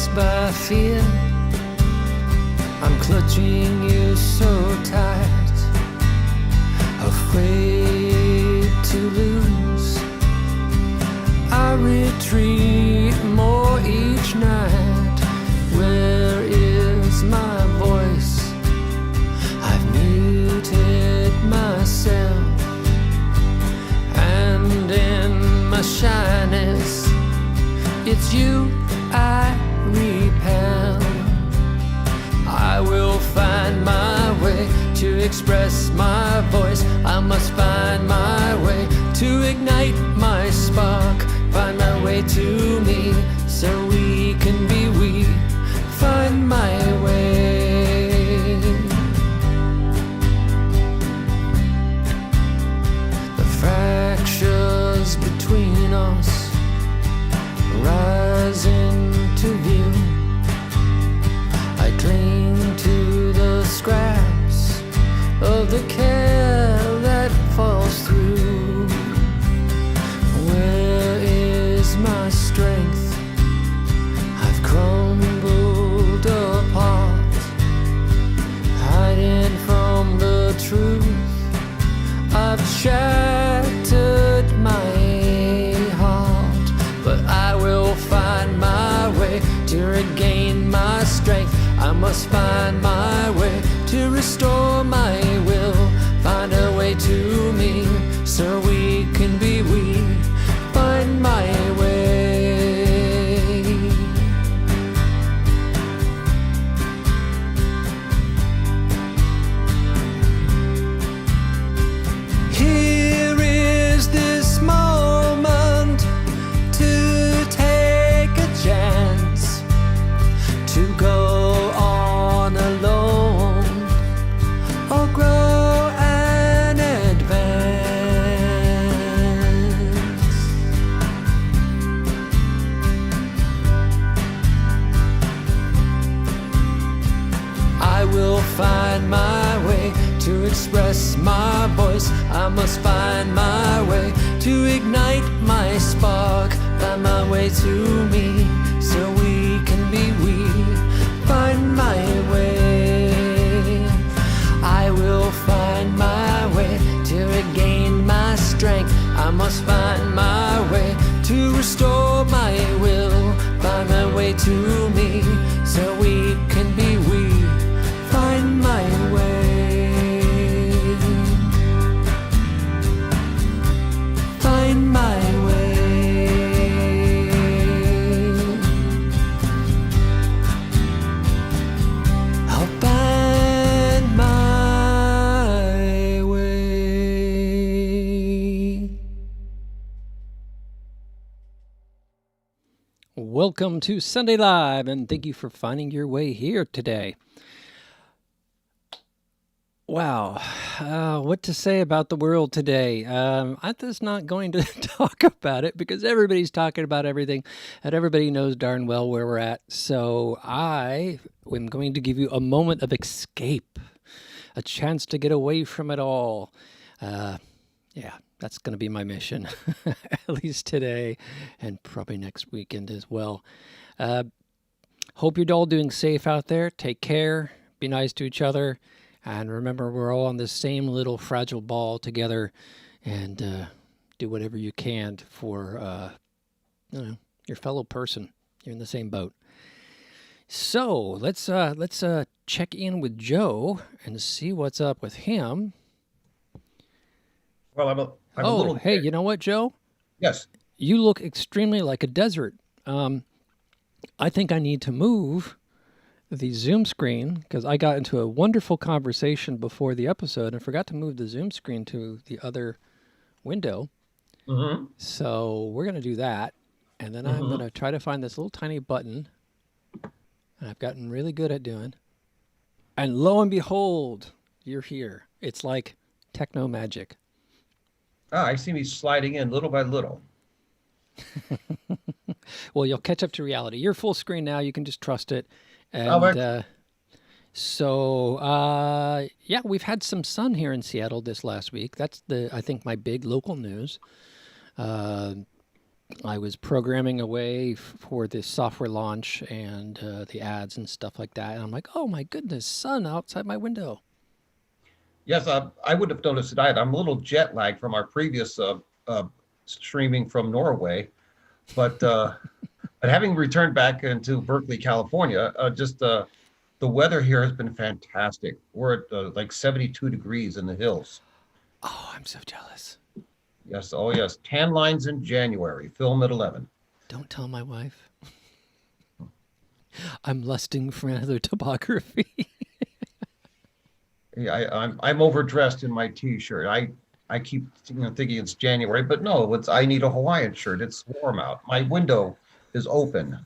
paralyzed by fear. I'm clutching you so tight, afraid to lose. I retreat more each night. Where is my voice? I've muted myself, and in my shyness, it's you I repel. I will find my way to express my voice. I must find my way to ignite my spark. Find my way to me, so we can be we. Find my way. The fractures between us rise into view. I cling to the scraps of the care that falls through. Where is my strength? I've crumbled apart, hiding from the truth. I've shattered my heart, but I will find my way to regain my strength. I must find my way to restore my will. Find a way to me, so we can be we. Find my way. Here is this moment to take a chance, to go on alone or grow and advance. I will find my way to express my voice. I must find my way to ignite my spark. Find my way to me, so we can be we. Find my way. I will find my way to regain my strength. I must find my way to restore my will. Find my way to me, so we can be we. Find my way. Find my way. I'll find my way. Welcome to Sunday Live, and thank you for finding your way here today. Wow, what to say about the world today? I'm just not going to talk about it because everybody's talking about everything and everybody knows darn well where we're at. So I am going to give you a moment of escape, a chance to get away from it all. Yeah, that's going to be my mission, at least today and probably next weekend as well. Hope you're all doing safe out there. Take care. Be nice to each other. And remember, we're all on this same little fragile ball together, and do whatever you can for your fellow person. You're in the same boat. So let's check in with Joe and see what's up with him. Well, I'm a little. Hey, you know what, Joe? Yes. You look extremely like a desert. I think I need to move the Zoom screen because I got into a wonderful conversation before the episode and forgot to move the Zoom screen to the other window. Mm-hmm. So we're going to do that. And then I'm going to try to find this little tiny button. And I've gotten really good at doing. And lo and behold, you're here. It's like techno magic. I see me sliding in little by little. Well, you'll catch up to reality. You're full screen now. You can just trust it. And yeah, we've had some sun here in Seattle this last week. That's I think my big local news. I was programming away for this software launch and the ads and stuff like that. And I'm like, oh my goodness, sun outside my window. Yes, I would have noticed it. I'm a little jet lagged from our previous uh, streaming from Norway, but having returned back into Berkeley, California, just the weather here has been fantastic. We're at like 72 degrees in the hills. Oh, I'm so jealous. Yes, oh yes, tan lines in January. Film at 11. Don't tell my wife. I'm lusting for another topography. Yeah, I'm overdressed in my t-shirt. I keep thinking it's January, but no, it's I need a Hawaiian shirt. It's warm out. My window is open,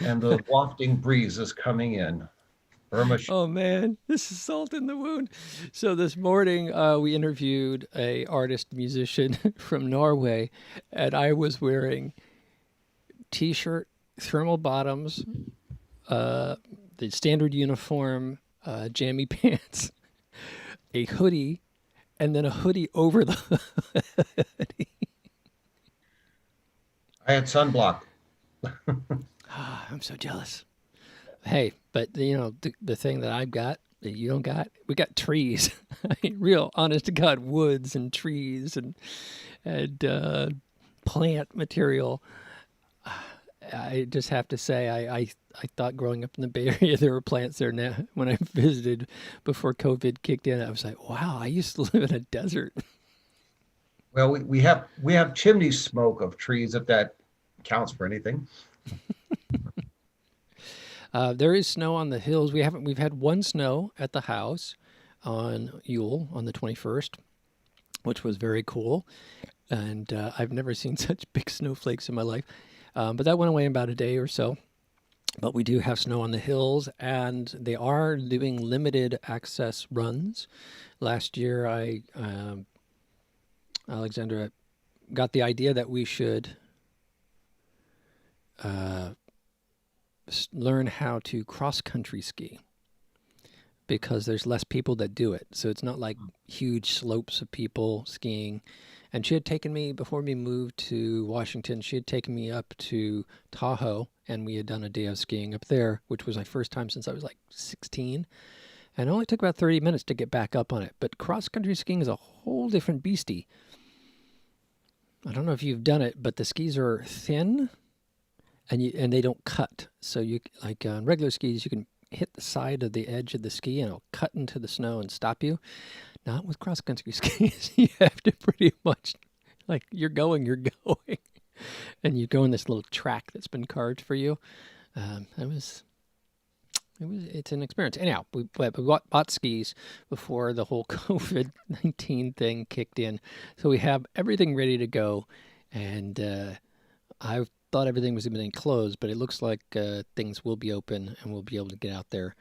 and the wafting breeze is coming in. Burma. Oh man, this is salt in the wound. So this morning we interviewed a artist musician from Norway, and I was wearing t-shirt, thermal bottoms, uh, the standard uniform, jammy pants, a hoodie, and then a hoodie over the hoodie. I had sunblock. Ah, I'm so jealous. Hey, but the thing that I've got that you don't got, we got trees. I mean, real honest to God, woods and trees and plant material. I just have to say, I thought growing up in the Bay Area there were plants there. Now, when I visited before COVID kicked in, I was like, wow, I used to live in a desert. Well, we have chimney smoke of trees if that counts for anything. There is snow on the hills. We've had one snow at the house on Yule on the 21st, which was very cool. And I've never seen such big snowflakes in my life. But that went away in about a day or so. But we do have snow on the hills, and they are doing limited access runs. Last year, Alexandra, got the idea that we should uh, learn how to cross country ski because there's less people that do it. So it's not like huge slopes of people skiing. And she had taken me, before we moved to Washington, she had taken me up to Tahoe, and we had done a day of skiing up there, which was my first time since I was like 16. And it only took about 30 minutes to get back up on it. But cross country skiing is a whole different beastie. I don't know if you've done it, but the skis are thin and they don't cut. So you, like on regular skis, you can hit the side of the edge of the ski and it'll cut into the snow and stop you. Not with cross country skis. You have to pretty much, like, you're going, and you go in this little track that's been carved for you. It's an experience. Anyhow, we bought skis before the whole COVID-19 thing kicked in, so we have everything ready to go. And I thought everything was going to be closed, but it looks like things will be open, and we'll be able to get out there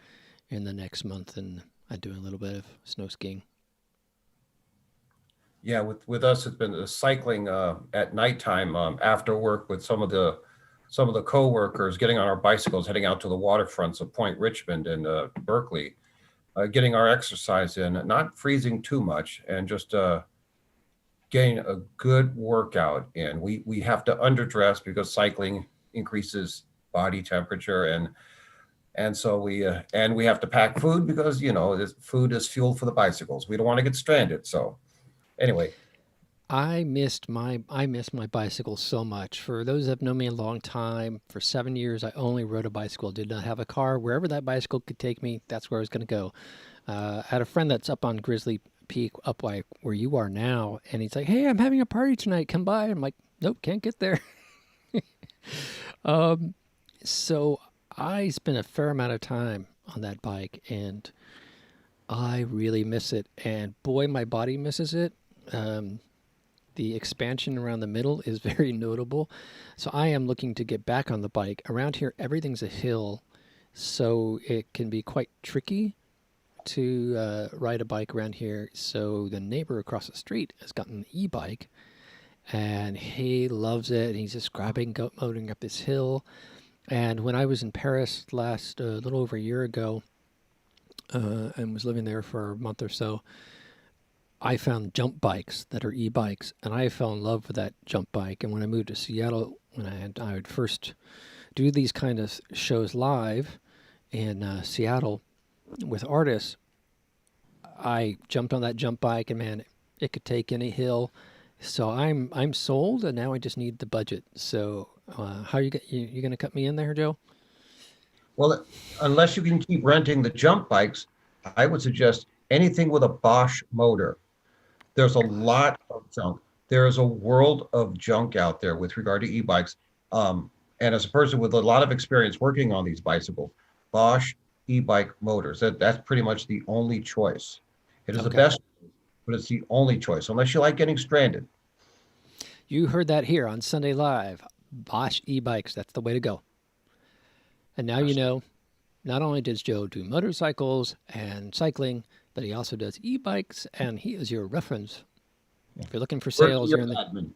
in the next month and do a little bit of snow skiing. Yeah, with us, it's been the cycling at nighttime after work with some of the coworkers, getting on our bicycles, heading out to the waterfronts of Point Richmond and Berkeley, getting our exercise in, not freezing too much, and just getting a good workout in. We have to underdress because cycling increases body temperature, and so we have to pack food because this food is fuel for the bicycles. We don't want to get stranded. So anyway, I miss my bicycle so much. For those that have known me a long time, for 7 years I only rode a bicycle. Did not have a car. Wherever that bicycle could take me, that's where I was going to go. I had a friend that's up on Grizzly Peak, up by where you are now, and he's like, "Hey, I'm having a party tonight. Come by." I'm like, "Nope, can't get there." So I spent a fair amount of time on that bike, and I really miss it. And boy, my body misses it. Um, the expansion around the middle is very notable. So I am looking to get back on the bike. Around here, everything's a hill, so it can be quite tricky to ride a bike around here. So the neighbor across the street has gotten an e-bike, and he loves it. And he's just grabbing, motoring up this hill. And when I was in Paris last, a little over a year ago, and was living there for a month or so, I found jump bikes that are e-bikes, and I fell in love with that jump bike. And when I moved to Seattle, when I would first do these kind of shows live in Seattle with artists, I jumped on that jump bike, and man, it could take any hill. So I'm sold, and now I just need the budget. So how you gonna cut me in there, Joe? Well, unless you can keep renting the jump bikes, I would suggest anything with a Bosch motor. There's a lot of junk. There is a world of junk out there with regard to e-bikes. And as a person with a lot of experience working on these bicycles, Bosch e-bike motors, that's pretty much the only choice. It is the Okay, best, but it's the only choice, unless you like getting stranded. you heard that here on Sunday Live. Bosch e-bikes, that's the way to go. And now you know. Not only does Joe do motorcycles and cycling, but he also does e-bikes, and he is your reference. If you're looking for Working sales, your you're in the admin.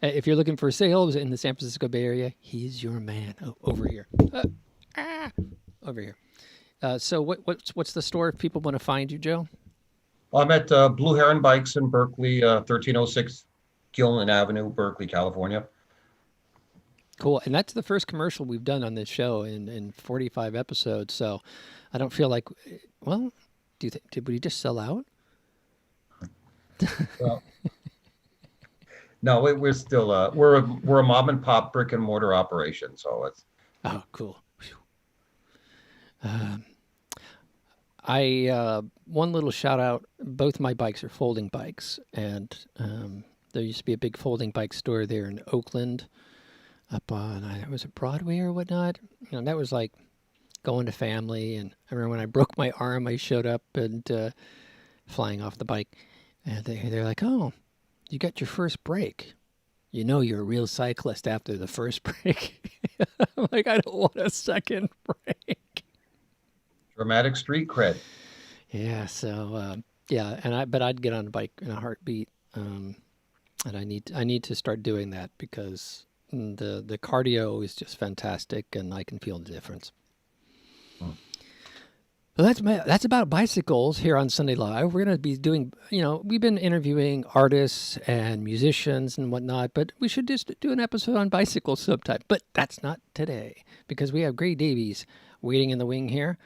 if you're looking for sales in the San Francisco Bay Area, he's your man. Oh, over here, ah, over here. So what's the store if people want to find you, Joe? I'm at Blue Heron Bikes in Berkeley, 1306 Gilman Avenue, Berkeley, California. Cool. And that's the first commercial we've done on this show in 45 episodes. So I don't feel like, well, do you think, did we just sell out? Well, no, we're still we're a mom and pop brick and mortar operation, so it's Oh, cool. I one little shout out. Both my bikes are folding bikes, and there used to be a big folding bike store there in Oakland, up on was it Broadway or whatnot. You know, that was like going to family. And I remember when I broke my arm, I showed up and flying off the bike, and they're like, "Oh, you got your first break. You know you're a real cyclist after the first break." I'm like, I don't want a second break. dramatic street cred. Yeah, so yeah, but I'd get on a bike in a heartbeat, and I need to start doing that because the cardio is just fantastic, and I can feel the difference. Hmm. Well, that's about bicycles here on Sunday Live. We're going to be doing, we've been interviewing artists and musicians and whatnot, but we should just do an episode on bicycles sometime. But that's not today because we have Gray Davies waiting in the wing here.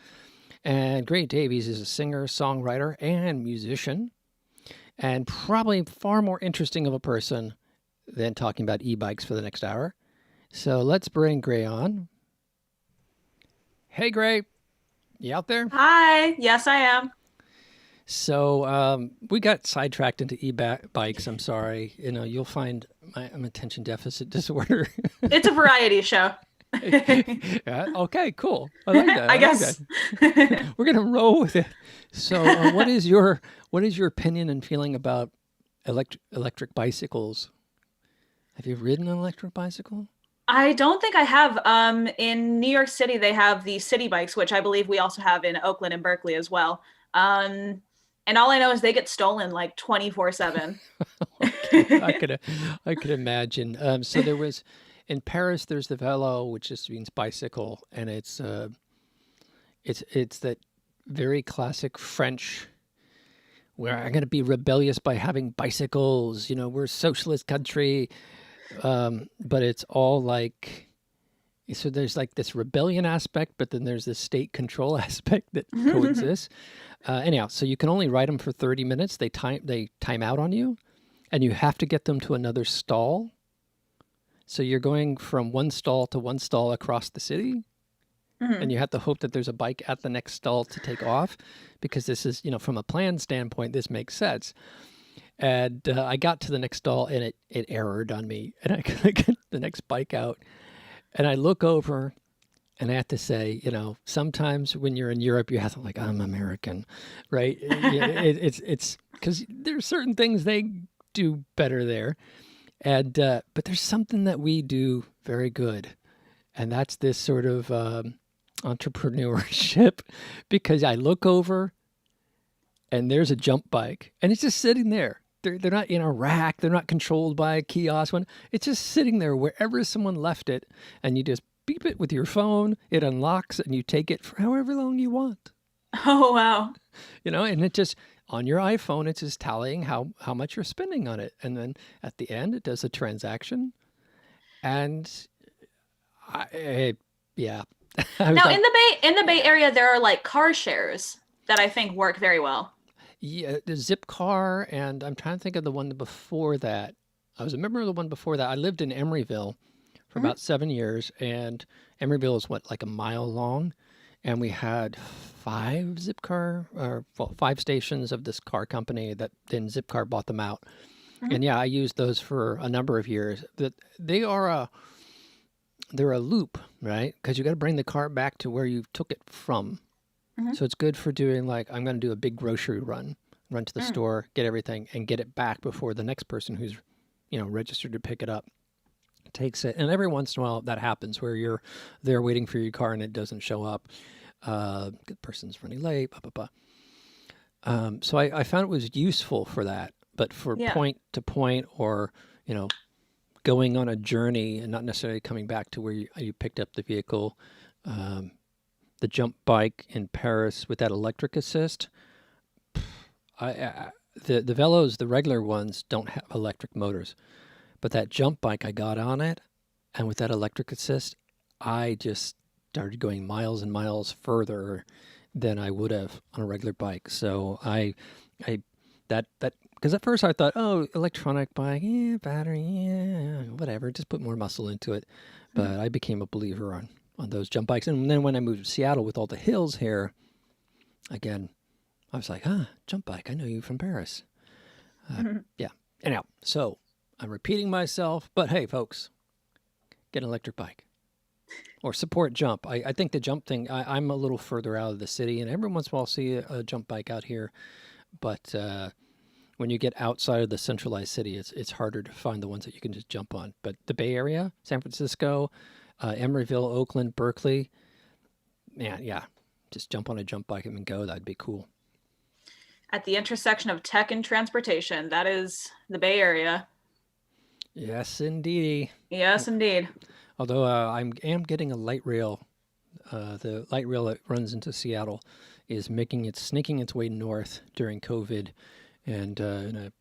And Gray Davies is a singer, songwriter, and musician, and probably far more interesting of a person than talking about e-bikes for the next hour. So let's bring Gray on. Hey, Gray, you out there? Hi. Yes, I am. So we got sidetracked into e-bikes. I'm sorry. You'll find I'm attention deficit disorder. It's a variety show. Yeah, okay, cool. I like that. I like guess. that. We're gonna roll with it. So, what is your opinion and feeling about electric bicycles? Have you ridden an electric bicycle? I don't think I have. In New York City, they have the city bikes, which I believe we also have in Oakland and Berkeley as well. And all I know is they get stolen like 24/7. Okay, I could imagine. So there was in Paris. There's the vélo, which just means bicycle, and it's that very classic French where I'm going to be rebellious by having bicycles. We're a socialist country, but it's all like. So there's like this rebellion aspect, but then there's this state control aspect that coexists. Anyhow, so you can only ride them for 30 minutes. They time out on you, and you have to get them to another stall. So you're going from one stall to one stall across the city, and you have to hope that there's a bike at the next stall to take off, because this is, from a plan standpoint, this makes sense. And I got to the next stall, and it errored on me, and I get the next bike out, and I look over, and I have to say, sometimes when you're in Europe, you have to I'm American, right? It's because there's certain things they do better there. And but there's something that we do very good, and that's this sort of entrepreneurship. Because I look over, and there's a jump bike, and it's just sitting there. They're not in a rack. They're not controlled by a kiosk one. It's just sitting there wherever someone left it, and you just beep it with your phone. It unlocks, and you take it for however long you want. Oh, wow. And it just on your iPhone, it's just tallying how much you're spending on it, and then at the end, it does a transaction, and yeah, I was Now like, in the Bay Area, there are like car shares that I think work very well. yeah, the Zipcar, and I'm trying to think of the one before that. I was a member of the one before that. I lived in Emeryville for Mhm. about 7 years, and Emeryville is what, like a mile long, and we had five Zipcar, or well, five stations of this car company that then Zipcar bought them out. Mhm. And yeah, I used those for a number of years. That they are they're a loop, right? Because you got to bring the car back to where you took it from. Mhm. So it's good for doing, like, I'm going to do a big grocery run to the Mm. store, get everything, and get it back before the next person who's, registered to pick it up takes it. And every once in a while that happens where you're there waiting for your car and it doesn't show up. The person's running late, blah, blah, blah. So I found it was useful for that, but for Yeah. point to point or, you know, going on a journey and not necessarily coming back to where you picked up the vehicle. Um, the jump bike in Paris with that electric assist, the Velos, the regular ones, don't have electric motors, but that jump bike I got on it, and with that electric assist, I just started going miles and miles further than I would have on a regular bike. So I that because at first I thought, oh, electronic bike, yeah, battery, yeah, whatever, just put more muscle into it. Mhm. But I became a believer on those jump bikes, and then when I moved to Seattle with all the hills here, again, I was like, jump bike, I know you from Paris. Mhm. Yeah. Anyhow, so I'm repeating myself, but hey, folks, get an electric bike or support jump. I think the jump thing, I'm a little further out of the city, and every once in a while I'll see a jump bike out here. But when you get outside of the centralized city, it's harder to find the ones that you can just jump on. But the Bay Area, San Francisco, Emeryville, Oakland, Berkeley, man, yeah, just jump on a jump bike and go. That'd be cool. At the intersection of tech and transportation, that is the Bay Area. Yes, indeedy. Yes, indeed. Although am getting a light rail. The light rail that runs into Seattle is sneaking its way north during COVID, and in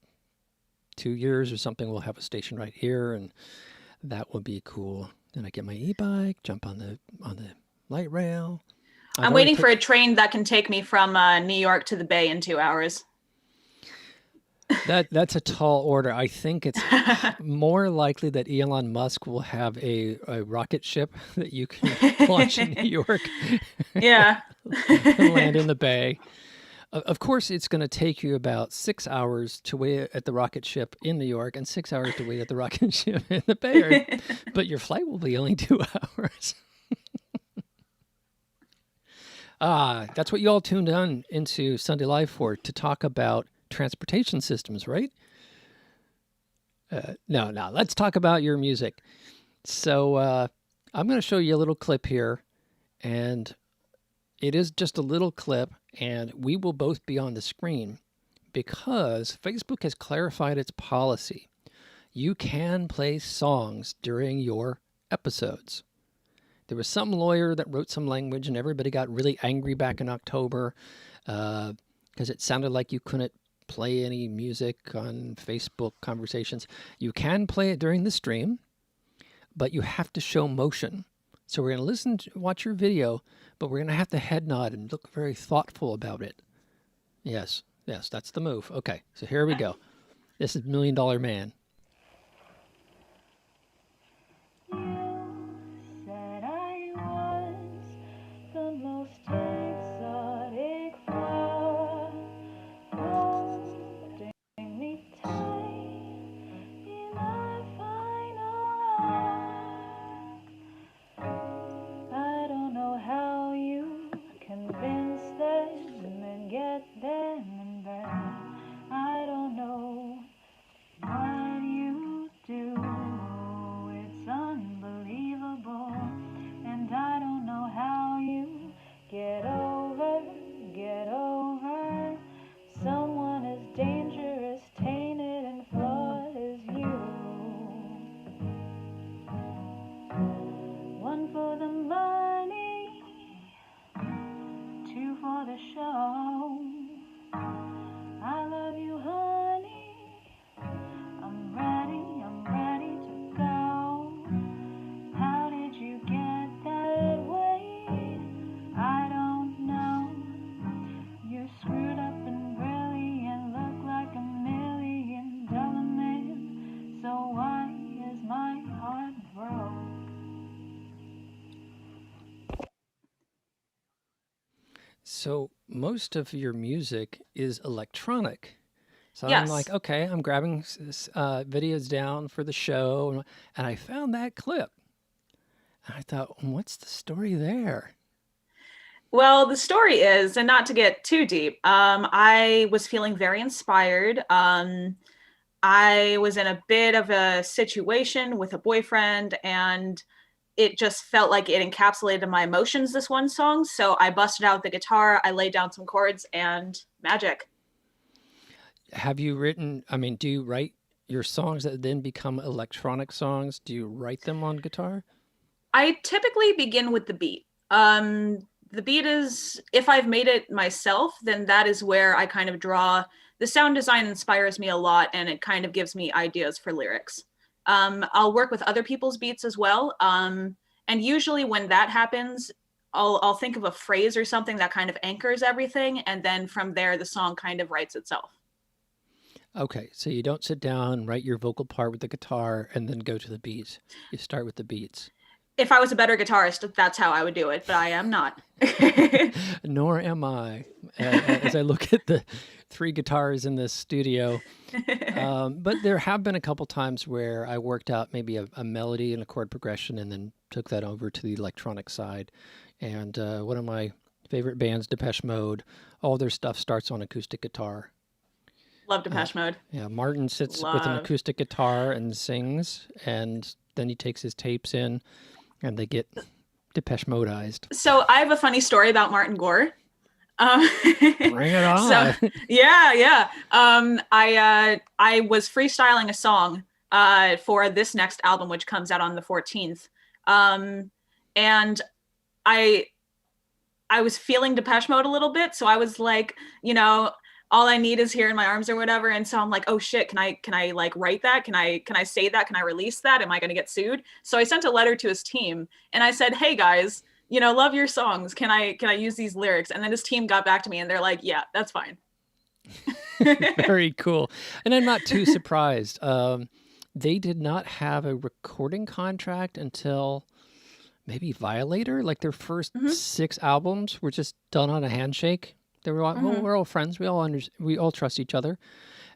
2 years or something, we'll have a station right here, and that will be cool. Then I get my e-bike, jump on the light rail. I've I'm already waiting for picked a train that can take me from New York to the Bay in 2 hours. that's a tall order. I think it's more likely that Elon Musk will have a rocket ship that you can launch in New York Yeah. and land in the Bay. Of course, it's going to take you about 6 hours to wait at the rocket ship in New York and 6 hours to wait at the rocket ship in the Bay Area, but your flight will be only 2 hours. That's what you all tuned on into Sunday Live for, to talk about transportation systems, right? No, let's talk about your music. So I'm going to show you a little clip here, and it is just a little clip, and we will both be on the screen because Facebook has clarified its policy. You can play songs during your episodes. There was some lawyer that wrote some language, and everybody got really angry back in October because it sounded like you couldn't play any music on Facebook conversations. You can play it during the stream, but you have to show motion. So we're going to watch your video, but we're going to have to head nod and look very thoughtful about it. Yes, that's the move. Okay, so here we go. This is $1 Million Man. Said I was the most exotic flower, holding me tight in our final act. I don't know how you convince them and get them in bed. I don't know what you do. It's unbelievable, and I don't know how you get over someone as dangerous, tainted, and flawed as you. One for the money, two for the show. So most of your music is electronic. So I'm like, Yes. okay, I'm grabbing videos down for the show, and I found that clip. And I thought, what's the story there? Well, the story is, and not to get too deep, I was feeling very inspired. I was in a bit of a situation with a boyfriend, and it just felt like it encapsulated my emotions, this one song. So I busted out the guitar, I laid down some chords, and magic. Have you written, I mean, do you write your songs that then become electronic songs? Do you write them on guitar? I typically begin with the beat. The beat is, if I've made it myself, then that is where I kind of draw. The sound design inspires me a lot, and it kind of gives me ideas for lyrics. I'll work with other people's beats as well. And usually when that happens, I'll think of a phrase or something that kind of anchors everything, and then from there the song kind of writes itself. Okay, so you don't sit down, write your vocal part with the guitar, and then go to the beats. You start with the beats. If I was a better guitarist, that's how I would do it, but I am not. Nor am I. As I look at the three guitars in this studio, but there have been a couple times where I worked out maybe a melody and a chord progression and then took that over to the electronic side. And one of my favorite bands, Depeche Mode, all their stuff starts on acoustic guitar. Love Depeche Mode. Yeah, Martin sits with an Love. acoustic guitar and sings, and then he takes his tapes in, and they get Depeche Modeized. So I have a funny story about Martin Gore. Um, Bring it on. so yeah. I was freestyling a song for this next album, which comes out on the 14th. And I was feeling Depeche Mode a little bit, so I was like, all I need is here in my arms or whatever. And so I'm like, oh shit, can I like write that? Can I say that? Can I release that? Am I going to get sued? So I sent a letter to his team and I said, hey guys, love your songs. Can I use these lyrics? And then his team got back to me and they're like, yeah, that's fine. Very cool. And I'm not too surprised. They did not have a recording contract until maybe Violator. Like their first 6 albums were just done on a handshake. They were all, well, we're all friends. We all trust each other.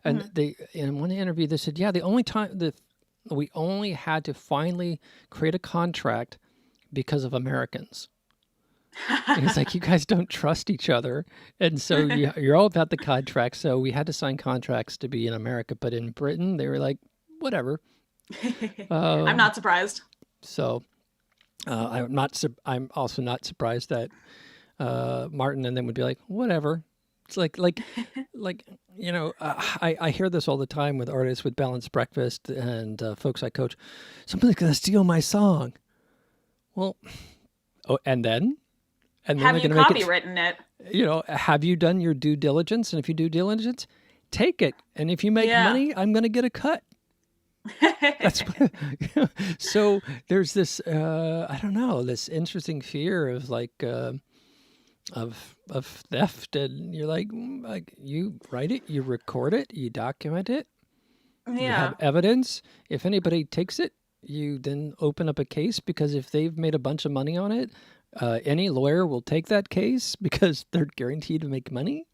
And they, in one interview, they said, yeah, the only time that we only had to finally create a contract because of Americans. And it's like, you guys don't trust each other. And so you're all about the contract. So we had to sign contracts to be in America. But in Britain, they were like, whatever. I'm not surprised. So I'm also not surprised that Martin and them would be like, whatever. It's like I hear this all the time with artists with Balanced Breakfast and folks I coach. Somebody's gonna steal my song. Well, and then Have they're you gonna make it. copywritten it? Have you done your due diligence? And if you do diligence, take it. And if you make money, I'm gonna get a cut. That's what, so there's this I don't know, this interesting fear of like of theft, and you're like you write it, you record it, you document it, you have evidence. If anybody takes it, you then open up a case, because if they've made a bunch of money on it, any lawyer will take that case because they're guaranteed to make money.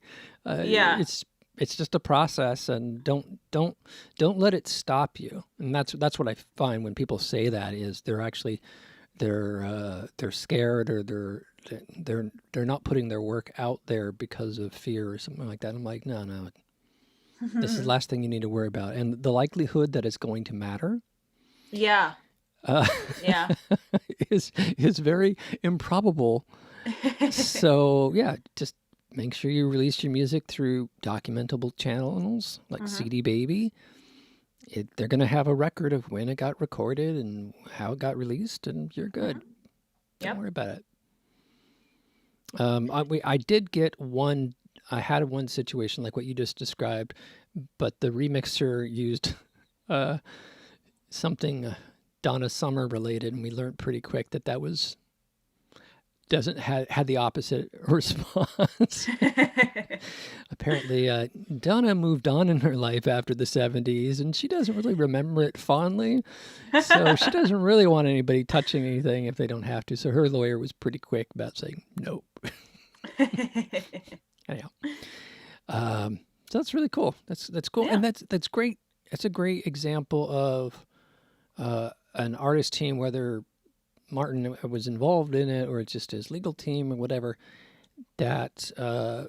It's just a process, and don't let it stop you. And that's what I find when people say that, is they're actually they're scared, or they're not putting their work out there because of fear or something like that. I'm like, no, this is the last thing you need to worry about, and the likelihood that it's going to matter. Yeah. Is very improbable. So yeah, just make sure you release your music through documentable channels like CD Baby. They're going to have a record of when it got recorded and how it got released, and you're good. Don't worry about it. I did get one. I had one situation like what you just described, but the remixer used something Donna Summer related, and we learned pretty quick that was had the opposite response. Apparently, Donna moved on in her life after the 70s, and she doesn't really remember it fondly. So she doesn't really want anybody touching anything if they don't have to. So her lawyer was pretty quick about saying nope. Anyhow, so that's really cool. That's cool, Yeah. and that's great. That's a great example of an artist team, whether Martin was involved in it or it's just his legal team or whatever. That that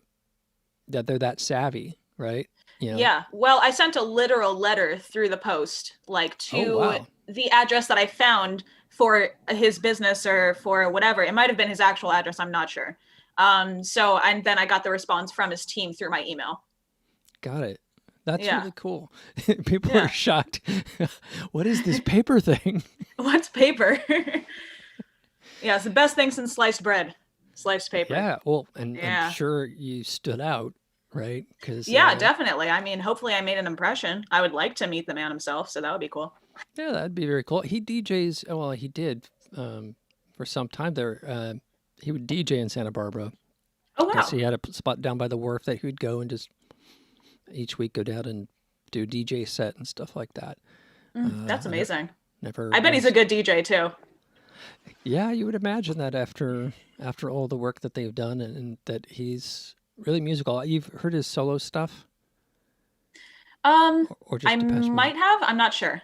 they're that savvy, right? You know? Yeah. Well, I sent a literal letter through the post, like Oh, to wow. the address that I found for his business or for whatever. It might have been his actual address. I'm not sure. So, and then I got the response from his team through my email. Got it. That's Yeah. really cool. People Yeah. are shocked. What is this paper thing? What's paper? Yeah, it's the best thing since sliced bread. Sliced paper. Yeah. Well, and Yeah. I'm sure you stood out, right? Because Yeah, definitely. I mean, hopefully I made an impression. I would like to meet the man himself, so that would be cool. yeah, that'd be very cool. He DJs. Well, he did for some time there. He would DJ in Santa Barbara. Oh, wow. Because he had a spot down by the wharf that he would go and just each week go down and do a DJ set and stuff like that. That's amazing. Never. I bet he's a good DJ too. Yeah, you would imagine that after all the work that they've done and that he's really musical. You've heard his solo stuff, or just I Depeche Mode? might have. I'm not sure.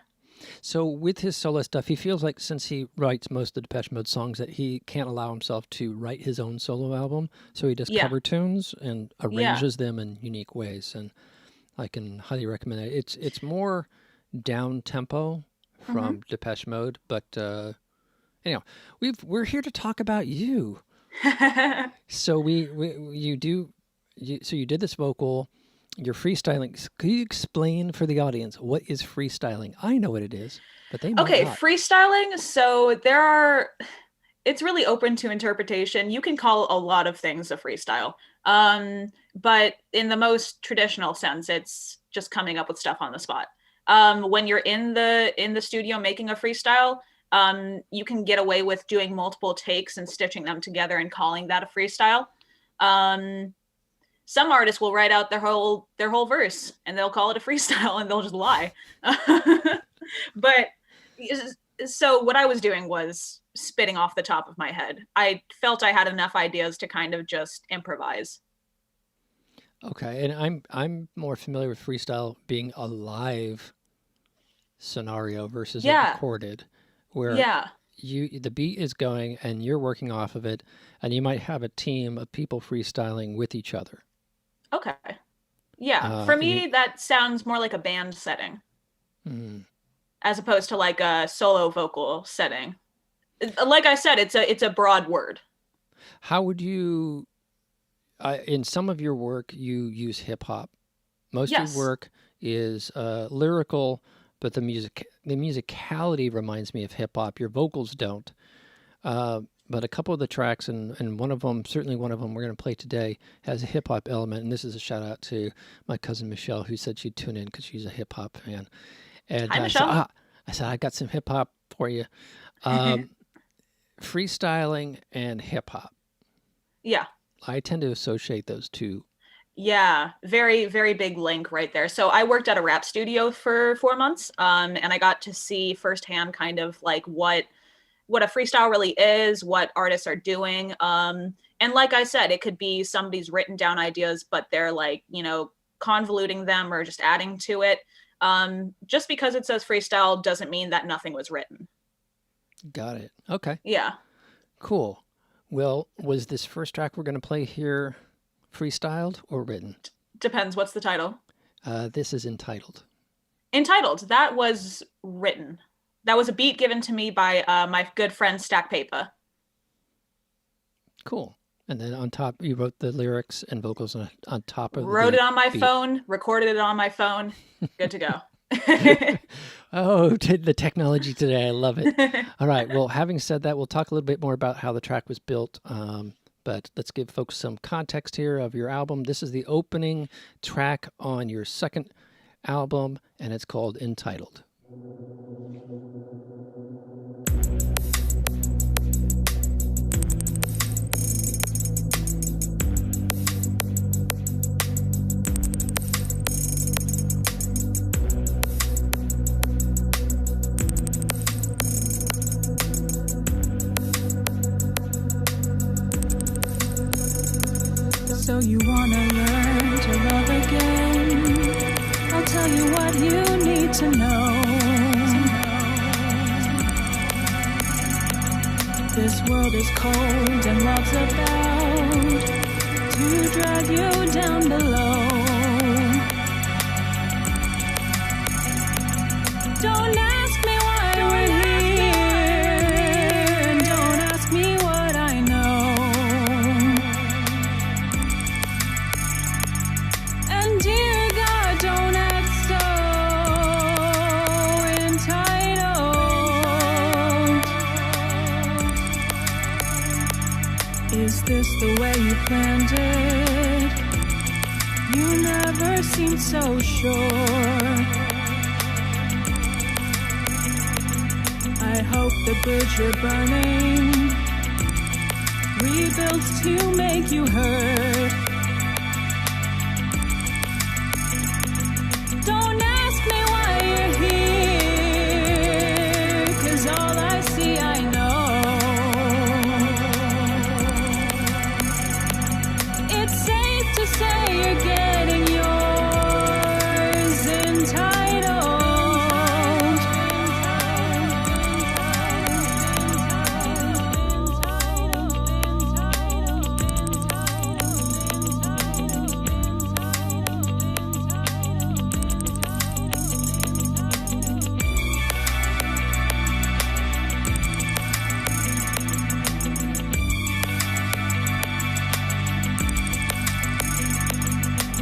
So with his solo stuff, he feels like since he writes most of the Depeche Mode songs that he can't allow himself to write his own solo album. So he does Yeah. cover tunes and arranges them in unique ways. And I can highly recommend it. It's more down tempo from Depeche Mode, but anyhow, we're here to talk about you. So you did this vocal. You're freestyling. Could you explain for the audience what is freestyling? I know what it is, but they might Okay, not. freestyling. So it's really open to interpretation. You can call a lot of things a freestyle. But in the most traditional sense, it's just coming up with stuff on the spot. When you're in the studio making a freestyle, you can get away with doing multiple takes and stitching them together and calling that a freestyle. Some artists will write out their whole verse and they'll call it a freestyle and they'll just lie. But so what I was doing was spitting off the top of my head. I felt I had enough ideas to kind of just improvise. Okay, and I'm more familiar with freestyle being a live scenario versus a Yeah. recorded, where Yeah. the beat is going and you're working off of it, and you might have a team of people freestyling with each other. Okay. Yeah. For me, that sounds more like a band setting Hmm. as opposed to like a solo vocal setting. Like I said, it's a broad word. How would you, in some of your work, you use hip hop. Most of Yes. your work is lyrical, but the musicality reminds me of hip hop. Your vocals don't. But a couple of the tracks, and one of them, certainly one of them we're going to play today, has a hip hop element. And this is a shout out to my cousin Michelle, who said she'd tune in because she's a hip hop fan. And Hi, Michelle. I said, I got some hip hop for you. Freestyling and hip hop. Yeah. I tend to associate those two. Yeah, very, very big link right there. So I worked at a rap studio for 4 months, and I got to see firsthand kind of like what a freestyle really is, what artists are doing. And like I said, it could be somebody's written down ideas, but they're like, convoluting them or just adding to it. Just because it says freestyle doesn't mean that nothing was written. Got it. Okay, Yeah. cool. Well, was this first track we're going to play here freestyled or written? Depends. What's the title? This is entitled. Entitled. That was written. That was a beat given to me by my good friend Stack Paper. Cool. And then on top, you wrote the lyrics and vocals on top of Wrote the it on my beat. phone, recorded it on my phone. Good to go. Oh, the technology today. I love it. All right. Well, having said that, we'll talk a little bit more about how the track was built. But let's give folks some context here of your album. This is the opening track on your second album, and it's called Entitled. you wanna learn to love again, I'll tell you what you need to know. This world is cold and love's about to drag you down below. Don't ask me why we're here, and don't ask me what I know. And dear God, don't act so entitled. Is this the way you planned it? You never seemed so sure. I hope the bridge you're burning rebuilds to make you heard. Don't ask me why you're here, 'cause all I see I know. It's safe to say you're getting yours entitled.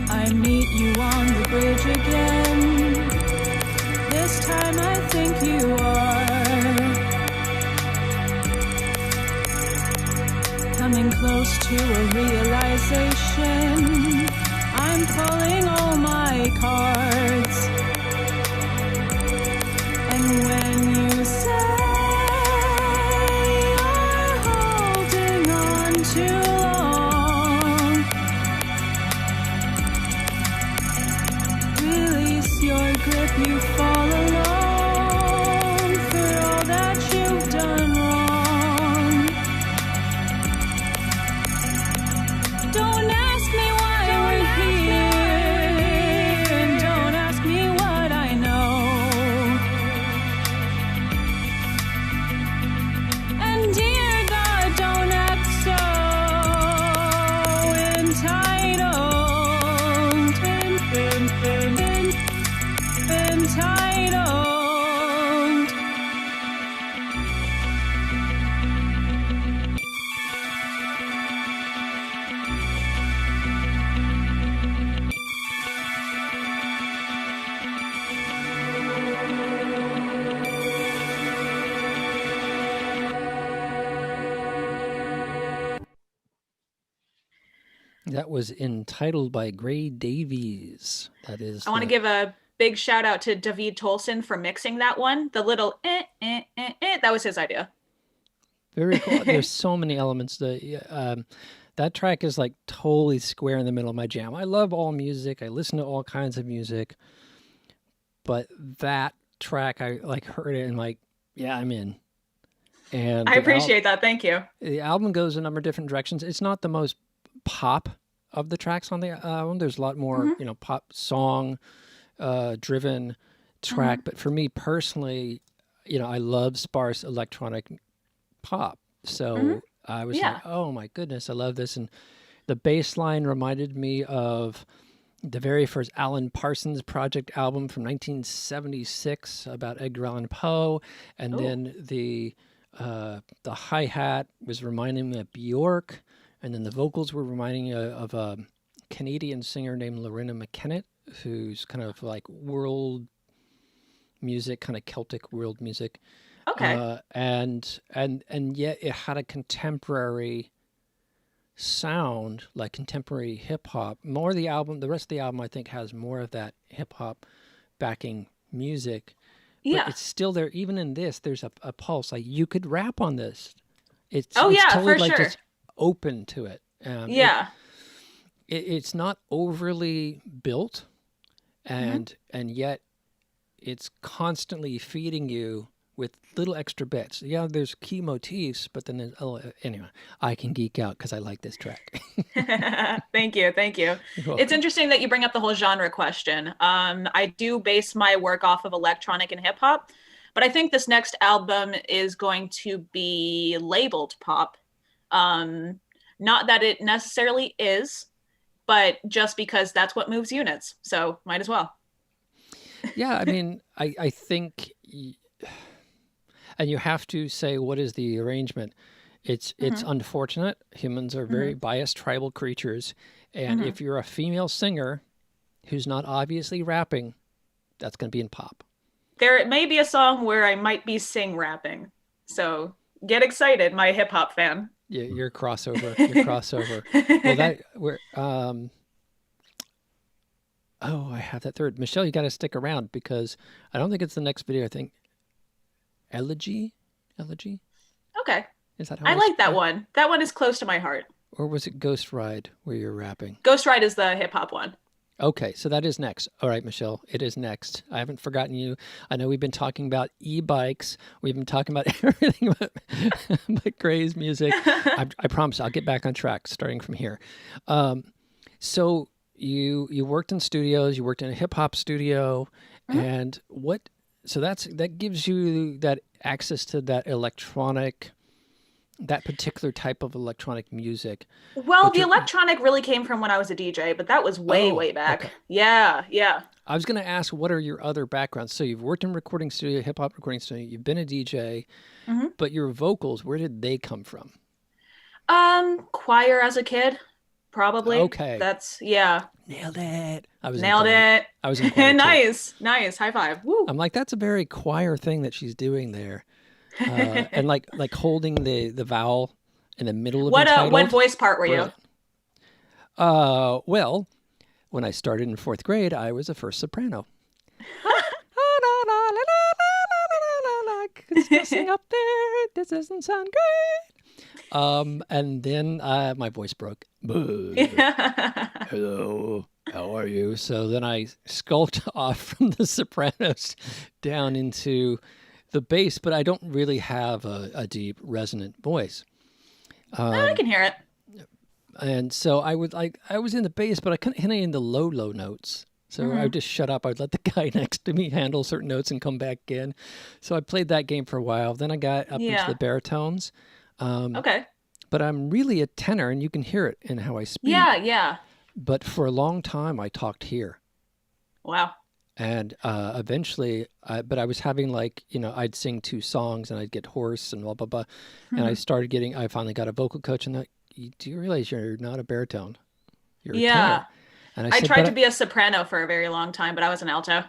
I meet you on the bridge again. This time I think you are coming close to a realization. I'm pulling all my cards. And when you say you're holding on too long, release your grip, you fall alone for all that you've done wrong. Don't ask me why we're here, and don't ask me what I know. And dear God, don't act so entitled. Entitled. That was Entitled by Gray Davies. That is. I want to give a big shout out to David Tolson for mixing that one. The little that was his idea. Very cool. There's so many elements. That track is like totally square in the middle of my jam. I love all music. I listen to all kinds of music. But that track, I like heard it and like, yeah, I'm in. And I appreciate that. Thank you. The album goes a number of different directions. It's not the most pop of the tracks on the album. There's a lot more, pop song driven track. But for me personally, I love sparse electronic pop. So I was like, oh my goodness, I love this. And the bass line reminded me of the very first Alan Parsons Project album from 1976 about Edgar Allan Poe. And then the hi-hat was reminding me of Bjork. And then the vocals were reminding me of a Canadian singer named Lorena McKennitt, who's kind of like world music, kind of Celtic world music. Okay. And yet it had a contemporary sound, like contemporary hip hop. More the rest of the album, I think, has more of that hip hop backing music. But it's still there. Even in this, there's a pulse. Like you could rap on this. It's totally for like sure. just open to it. It's not overly built, and yet it's constantly feeding you with little extra bits. Yeah, there's key motifs, but then there's, anyway, I can geek out because I like this track. Thank you. Thank you. You're It's welcome. interesting that you bring up the whole genre question. I do base my work off of electronic and hip hop, but I think this next album is going to be labeled pop. Not that it necessarily is, but just because that's what moves units. So might as well. Yeah, I mean, I think, and you have to say, what is the arrangement? It's unfortunate. Humans are very biased tribal creatures, and if you're a female singer who's not obviously rapping, that's going to be in pop. There may be a song where I might be sing rapping. So get excited, my hip hop fan. Yeah, you're crossover. You're crossover. Well, that we're oh, I have that third. Michelle, you got to stick around because I don't think it's the next video. I think Elegy. Okay. Is that how I it's like that spelled? one. That one is close to my heart. Or was it Ghost Ride where you're rapping? Ghost Ride is the hip hop one. Okay, so that is next. All right, Michelle, it is next. I haven't forgotten you. I know we've been talking about e-bikes. We've been talking about everything but Gray's music. I promise I'll get back on track starting from here. So you worked in studios. You worked in a hip hop studio, and what? So that gives you that access to that electronic, that particular type of electronic music. Well, But the you're- electronic really came from when I was a DJ, but that was way, Oh, way back. okay. Yeah, yeah. I was going to ask, what are your other backgrounds? So you've worked in recording studio, hip hop recording studio. You've been a DJ, but your vocals, where did they come from? Choir as a kid, probably. Okay. That's yeah. Nailed it. I was in Nailed choir. it. I was in choir too. Nice, nice. High five. Woo. I'm like, that's a very choir thing that she's doing there, and like holding the vowel in the middle of What entitled. voice part were you? Brilliant. Well, when I started in fourth grade, I was a first soprano. Could still sing up there. This doesn't sound great. And then my voice broke. Boo. Hello, how are you? So then I sculpted off from the sopranos down into the bass, but I don't really have a deep resonant voice. I can hear it. And so I was in the bass, but I couldn't hit any in the low notes. So I would just shut up. I'd let the guy next to me handle certain notes and come back in. So I played that game for a while. Then I got up into Yeah. the baritones. Okay. But I'm really a tenor, and you can hear it in how I speak. Yeah, yeah. But for a long time, I talked here. Wow. And eventually, but I was having I'd sing 2 songs and I'd get hoarse and blah, blah, blah. And I finally got a vocal coach and do you realize you're not a baritone? You're a Yeah. tenor. And I said, tried "But to be a soprano for a very long time, but I was an alto.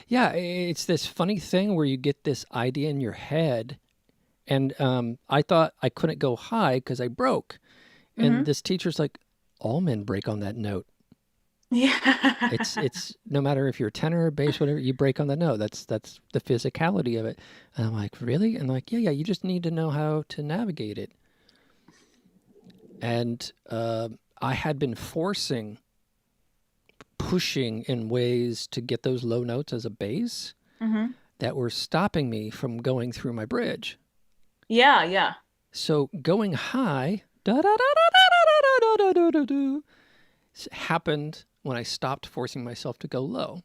Yeah, it's this funny thing where you get this idea in your head. And I thought I couldn't go high because I broke. And this teacher's like, all men break on that note. Yeah. It's no matter if you're tenor or bass, whatever, you break on the note. That's the physicality of it. And I'm like, really? And like, yeah, you just need to know how to navigate it. And I had been pushing in ways to get those low notes as a bass that were stopping me from going through my bridge. Yeah, yeah. So going high, da da da da da da da da da, happened when I stopped forcing myself to go low,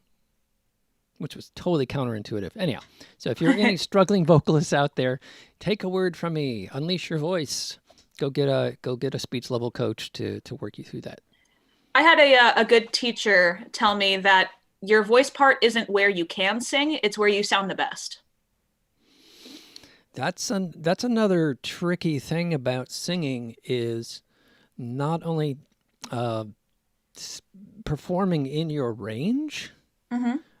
which was totally counterintuitive. Anyhow, so if you're any struggling vocalists out there, take a word from me. Unleash your voice. Go get a speech level coach to work you through that. I had a good teacher tell me that your voice part isn't where you can sing, it's where you sound the best. That's another tricky thing about singing is not only performing in your range,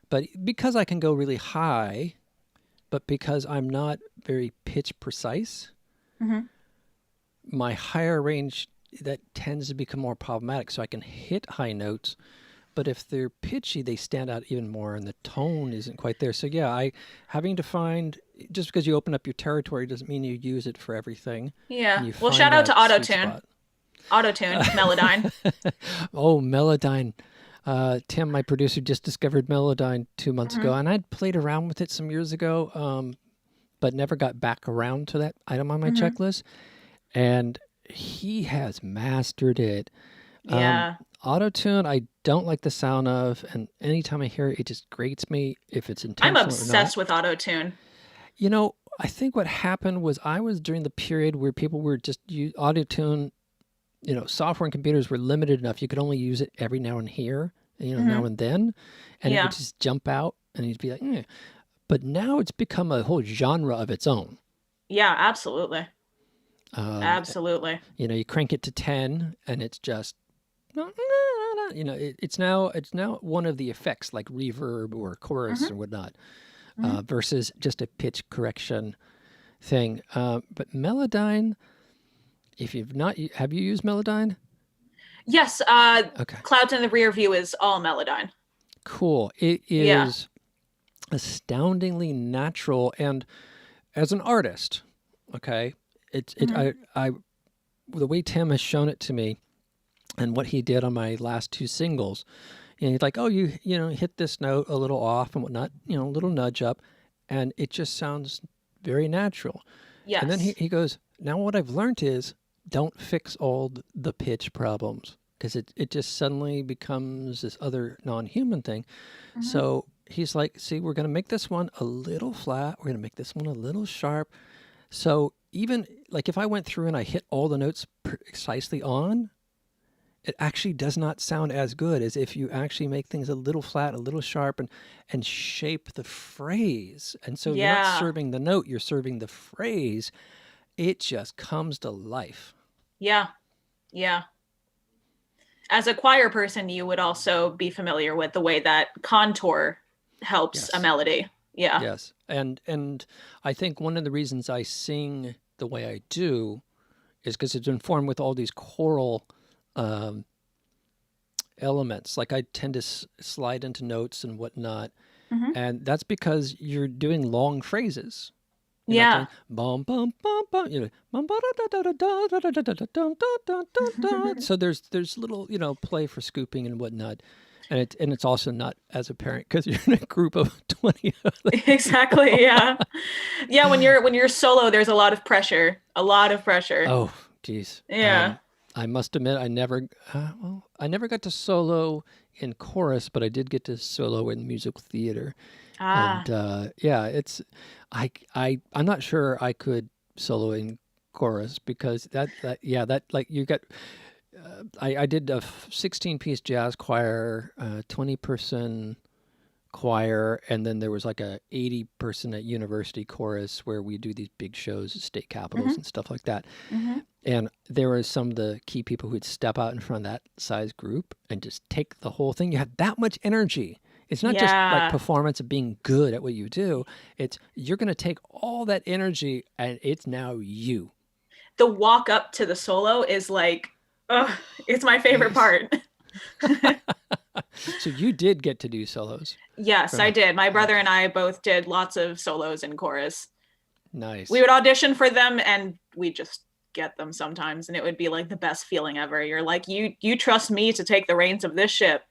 but because I can go really high, but because I'm not very pitch precise, my higher range, that tends to become more problematic. So I can hit high notes, but if they're pitchy, they stand out even more and the tone isn't quite there. So yeah, having to find, just because you open up your territory doesn't mean you use it for everything. Yeah. And you Well, find shout out to that sweet Autotune. spot. Autotune, Melodyne. Oh, Melodyne. Tim, my producer, just discovered Melodyne 2 months ago, and I'd played around with it some years ago. but never got back around to that item on my Mhm. checklist. And he has mastered it. Yeah. Auto-tune, I don't like the sound of, and anytime I hear it, it just grates me if it's I'm intentional or not. obsessed with auto-tune. You know, I think what happened was I was during the period where people were just auto-tune, software and computers were limited enough. You could only use it every now and here, now Mhm. and then, and it would Yeah. just jump out and you'd be like, eh. But now it's become a whole genre of its own. Yeah, absolutely. Um, Absolutely. you crank it to 10 and it's just it's now one of the effects like reverb or chorus Mhm. or whatnot, Mhm. versus just a pitch correction thing. But Melodyne, if you've not, have you used Melodyne? Yes, Okay, Clouds in the Rear View is all Melodyne. cool. It Yeah. is astoundingly natural, and as an artist, okay, Mhm. I the way Tim has shown it to me, and what he did on my last two singles, he's like, oh, you hit this note a little off and whatnot, a little nudge up, and it just sounds very natural. And then Yes. he goes, now what I've learned is don't fix all the pitch problems because it just suddenly becomes this other non-human thing. Mhm. So he's like, see, we're going to make this one a little flat. We're going to make this one a little sharp. So even like if I went through and I hit all the notes precisely on, it actually does not sound as good as if you actually make things a little flat, a little sharp, and shape the phrase. And so you're not Yeah. serving the note, you're serving the phrase. It just comes to life. Yeah. Yeah. As a choir person, you would also be familiar with the way that contour helps a Yes. melody. Yeah. Yes. And I think one of the reasons I sing the way I do is because it's informed with all these choral um, elements. Like I tend to slide into notes and whatnot. Mhm. And that's because you're doing long phrases. You're not Yeah. doing bum bum bum bum. Bum ba da da da da da da da da da dum da da da da. So there's little play for scooping and whatnot, and it's also not as apparent because you're in a group of 20 other Exactly. people. Yeah. Yeah. When you're solo, there's a lot of pressure. A lot of pressure. Oh, geez. Yeah. I must admit I never got to solo in chorus, but I did get to solo in musical theater. Ah. And yeah, I'm not sure I could solo in chorus because that like you got I did a 16-piece jazz choir, 20-person choir, and then there was like a 80-person at university chorus where we do these big shows at state capitals Mhm. and stuff like that. Mhm. And there were some of the key people who'd step out in front of that size group and just take the whole thing. You have that much energy. It's not just like Yeah. performance of being good at what you do. It's you're going to take all that energy and it's now you. The walk up to the solo is like, ugh, it's my favorite Yes. part. So you did get to do solos. Yes, I Right. did. My brother and I both did lots of solos in chorus. Nice. We would audition for them and we just get them sometimes, and it would be like the best feeling ever. You're like, you trust me to take the reins of this ship.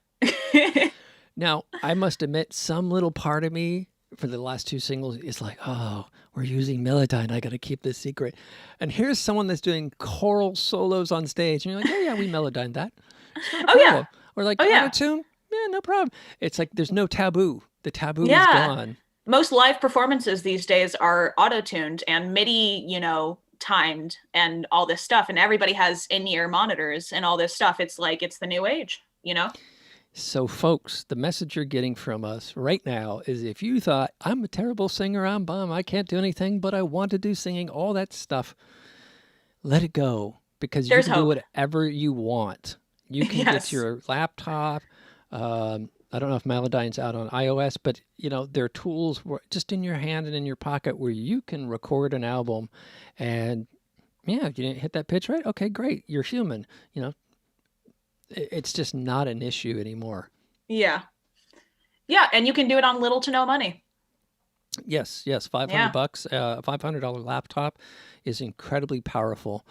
Now, I must admit, some little part of me for the last two singles is like, oh, we're using Melodyne. I got to keep this secret. And here's someone that's doing choral solos on stage. And you're like, oh, yeah, we Melodyned that. It's not a Oh yeah. problem. Or like Oh yeah. auto-tune. Yeah, no problem. It's like there's no taboo. The taboo is Yeah. gone. Most live performances these days are auto-tuned and MIDI, timed and all this stuff, and everybody has in-ear monitors and all this stuff. It's like it's the new age. So, folks, the message you're getting from us right now is if you thought, I'm a terrible singer, I'm bum, I can't do anything, but I want to do singing, all that stuff, let it go because you There's can do hope. whatever you want. You can get Yes. your laptop. I don't know if Melodyne's out on iOS, but there are tools just in your hand and in your pocket where you can record an album. And yeah, you didn't hit that pitch right. Okay, great. You're human. It's just not an issue anymore. Yeah. Yeah, and you can do it on little to no money. Yes, $500, Yeah. $500 laptop is incredibly powerful.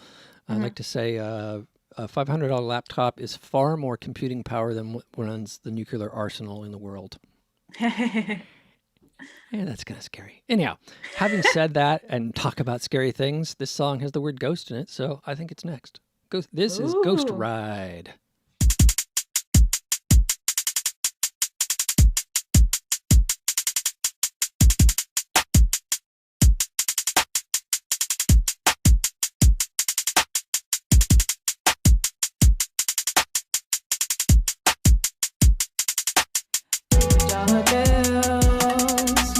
I'd Mhm. like to say a $500 laptop is far more computing power than what runs the nuclear arsenal in the world. Yeah, that's kind of scary. Anyhow, having said that and talk about scary things, this song has the word ghost in it, so I think it's next. This is Ghost Ooh. Ride. Dollar bills,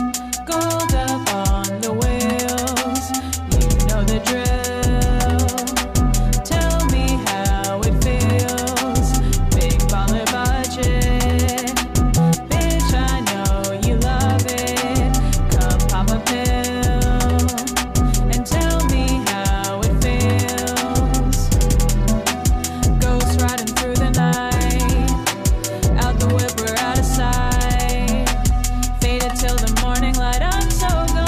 gold up on the wheels. You know the drill. Tell me how it feels. Big baller budget. Bitch, I know you love it. Come pop a pill and tell me how it feels. Ghost riding through the night. Out the whip, we're out of sight. Faded till the morning light, I'm so gone.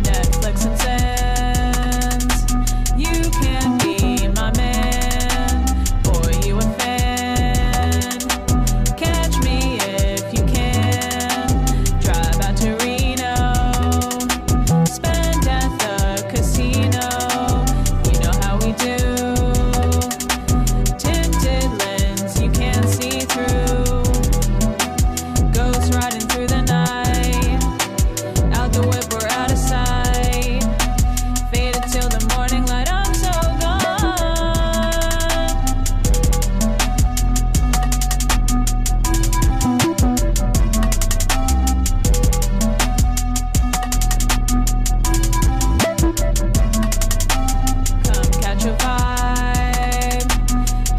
Netflix and Sands, you can be my man. Boy, you a fan. Catch me if you can. Drive out to Reno. Spend at the casino. You know how we do. Tinted lens you can't see through. Ghost riding through the night. Out the whip, we're out of sight. Faded till the morning light, I'm so gone. Come catch a vibe.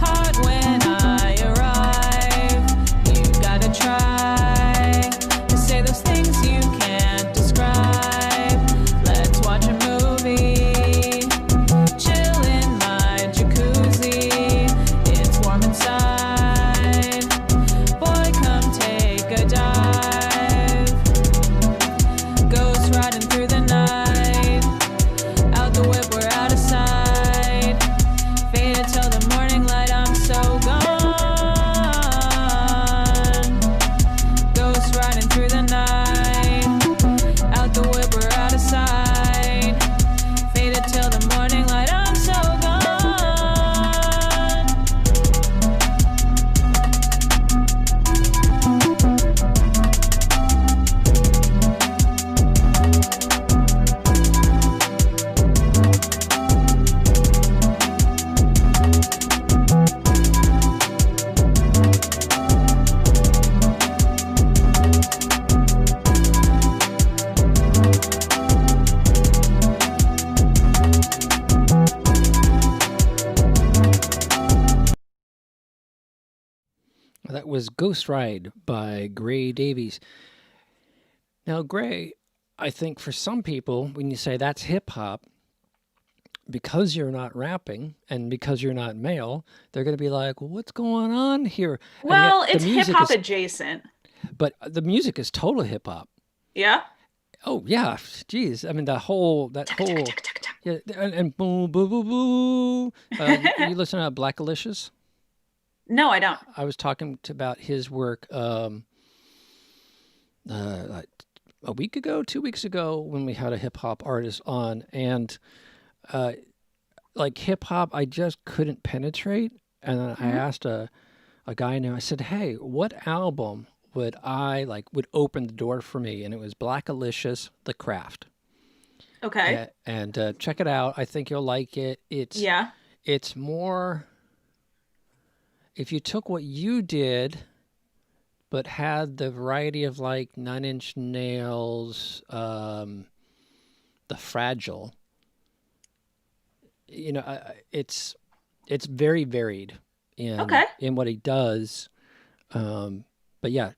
Hot when I arrive. You gotta try to say those things you can't describe. Let's watch a movie. Chill in my jacuzzi. It's warm inside. Boy, come take a dive. Ghost riding through the night. Out the whip, we're out of sight. Faded till the morning light, I'm so gone. Ghost riding through the night. Out the whip, we're out of sight. Faded till the morning light, I'm so gone. That was Ghost Ride by Gray Davies. Now, Gray, I think for some people, when you say that's hip hop, because you're not rapping and because you're not male, they're going to be like, well, what's going on here? And yet Well, the it's hip music hop is, adjacent. but the music is total hip hop. Yeah. Oh yeah, geez. I mean, that whole, yeah, and boo, boo, boo, boo. You listen to Black Alicious? No, I don't. I was talking about his work like a week ago, 2 weeks ago, when we had a hip hop artist on, and like hip hop, I just couldn't penetrate. And then I asked a guy I knew. I said, "Hey, what album would open the door for me?" And it was Black Alicious, The Craft. Okay. And check it out. I think you'll like it. Yeah. It's more. If you took what you did, but had the variety of like Nine Inch Nails, The Fragile, it's very varied Okay. in what he does. But yeah,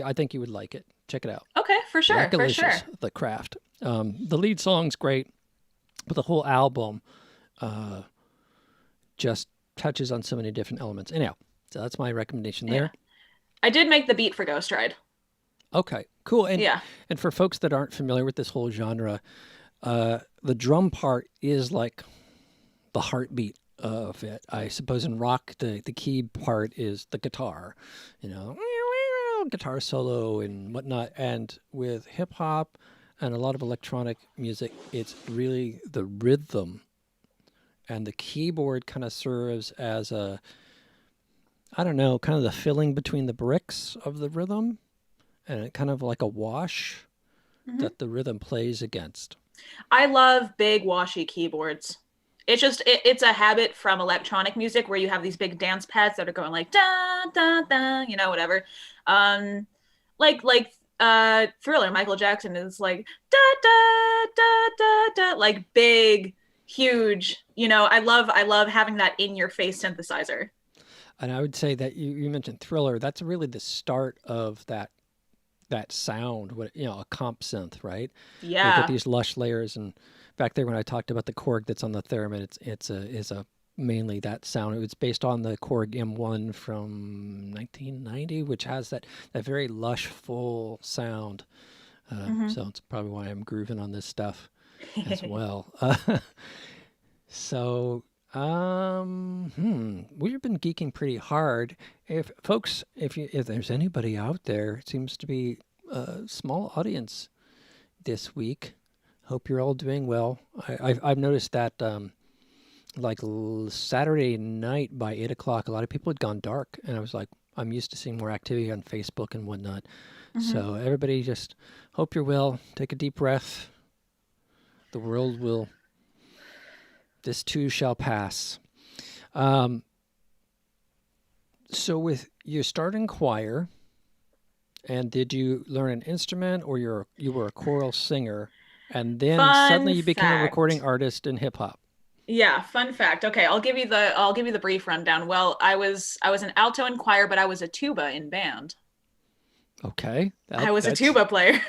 I think you would like it. Check it out. Okay, for sure. For Blackalicious, sure. The Craft. The lead song's great, but the whole album just touches on so many different elements. Anyhow, so that's my recommendation there. I did make the beat for Ghost Ride. Okay, cool. Yeah. And for folks that aren't familiar with this whole genre, the drum part is like the heartbeat of it. I suppose in rock, the key part is the guitar, you know, guitar solo and whatnot. And with hip hop and a lot of electronic music, it's really the rhythm, and the keyboard kind of serves as a, I don't know, kind of the filling between the bricks of the rhythm, and it kind of like a wash that the rhythm plays against. I love big washy keyboards. It's just it's a habit from electronic music where you have these big dance pads that are going like da da da, you know, whatever. Um, like Thriller, Michael Jackson is like da da da da da, like big, huge. You know, I love having that in your face synthesizer. And I would say that you mentioned Thriller. That's really the start of that sound. What, you know, a comp synth, right? You get Yeah. these lush layers, and back there when I talked about the Korg that's on the theremin, it's a mainly that sound. It was based on the Korg M1 from 1990, which has that very lush, full sound. So it's probably why I'm grooving on this stuff as well. So, we've been geeking pretty hard. If folks, if there's anybody out there, it seems to be a small audience this week. Hope you're all doing well. I've noticed that like Saturday night by 8 o'clock, a lot of people had gone dark, and I was like, I'm used to seeing more activity on Facebook and whatnot. So everybody, just hope you're well. Take a deep breath. The world will. This too shall pass. So with you starting choir, and did you learn an instrument, or you were a choral singer, and then suddenly you became a recording artist in hip hop? Yeah, fun fact. Okay, I'll give you the brief rundown. Well, I was an alto in choir, but I was a tuba in band. Okay, I was a that's tuba player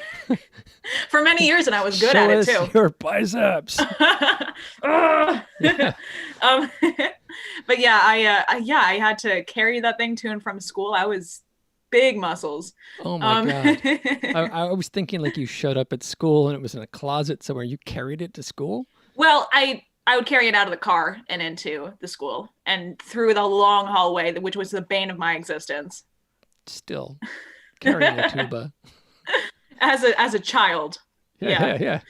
for many years, and I was good show at it us too. your biceps. Ugh. Yeah. um, but yeah, I had to carry that thing to and from school. I was big muscles. Oh my God. I was thinking like you showed up at school and it was in a closet somewhere. You carried it to school? Well, I would carry it out of the car and into the school and through the long hallway, which was the bane of my existence. Still carrying a tuba. As a child. Yeah.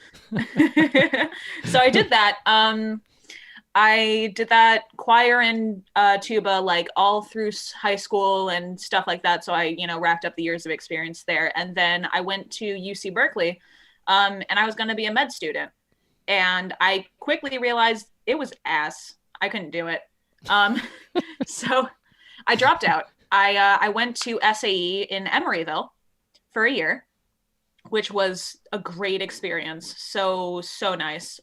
So I did that. I did that choir and tuba like all through high school and stuff like that. So I, racked up the years of experience there. And then I went to UC Berkeley, and I was going to be a med student. And I quickly realized it was ass. I couldn't do it. So I dropped out. I went to SAE in Emeryville for a year, which was a great experience. So nice.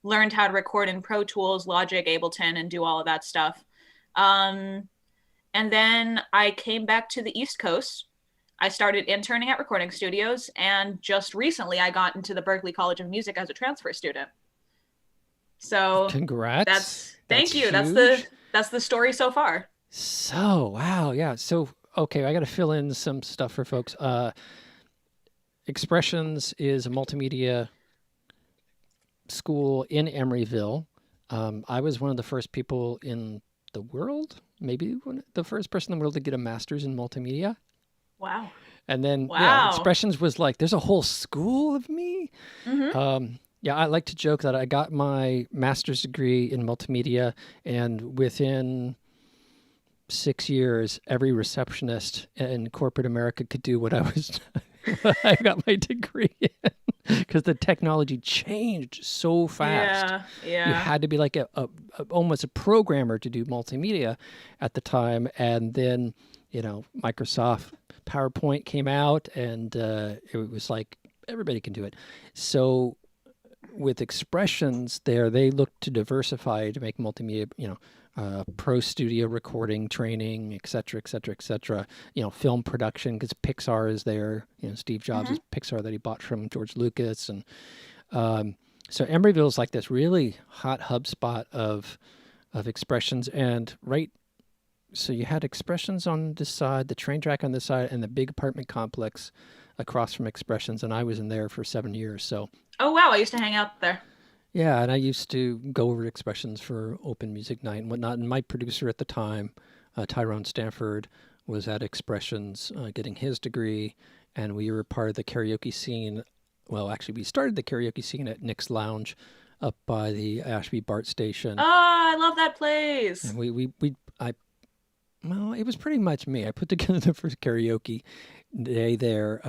Learned how to record in Pro Tools, Logic, Ableton, and do all of that stuff. And then I came back to the East Coast. I started interning at recording studios, and just recently I got into the Berklee College of Music as a transfer student. So Congrats. Thank you. Huge. That's the story so far. So, wow. Yeah. So, okay, I got to fill in some stuff for folks. Expressions is a multimedia school in Emeryville. I was one of the first people in the world, maybe the first person in the world to get a master's in multimedia. Wow. And then, Wow. Expressions was like, there's a whole school of me. Yeah, I like to joke that I got my master's degree in multimedia, and within 6 years, every receptionist in corporate America could do what I was. I got my degree in, because the technology changed so fast. Yeah. You had to be like almost a programmer to do multimedia at the time, and then Microsoft PowerPoint came out, and it was like everybody can do it. So with Expressions there, they looked to diversify to make multimedia, pro studio recording training, et cetera, et cetera, et cetera. Film production, because Pixar is there. Steve Jobs is Pixar that he bought from George Lucas. And so Emeryville is like this really hot hub spot of Expressions. And right So you had Expressions on this side, the train track on this side, and the big apartment complex across from Expressions, and I was in there for 7 years. So Oh wow, I used to hang out there. yeah, and I used to go over to Expressions for open music night and whatnot. And my producer at the time, Tyrone Stanford, was at Expressions getting his degree, and we were part of the karaoke scene. Well, actually, we started the karaoke scene at Nick's Lounge up by the Ashby BART station. Oh, I love that place. And well, it was pretty much me. I put together the first karaoke day there.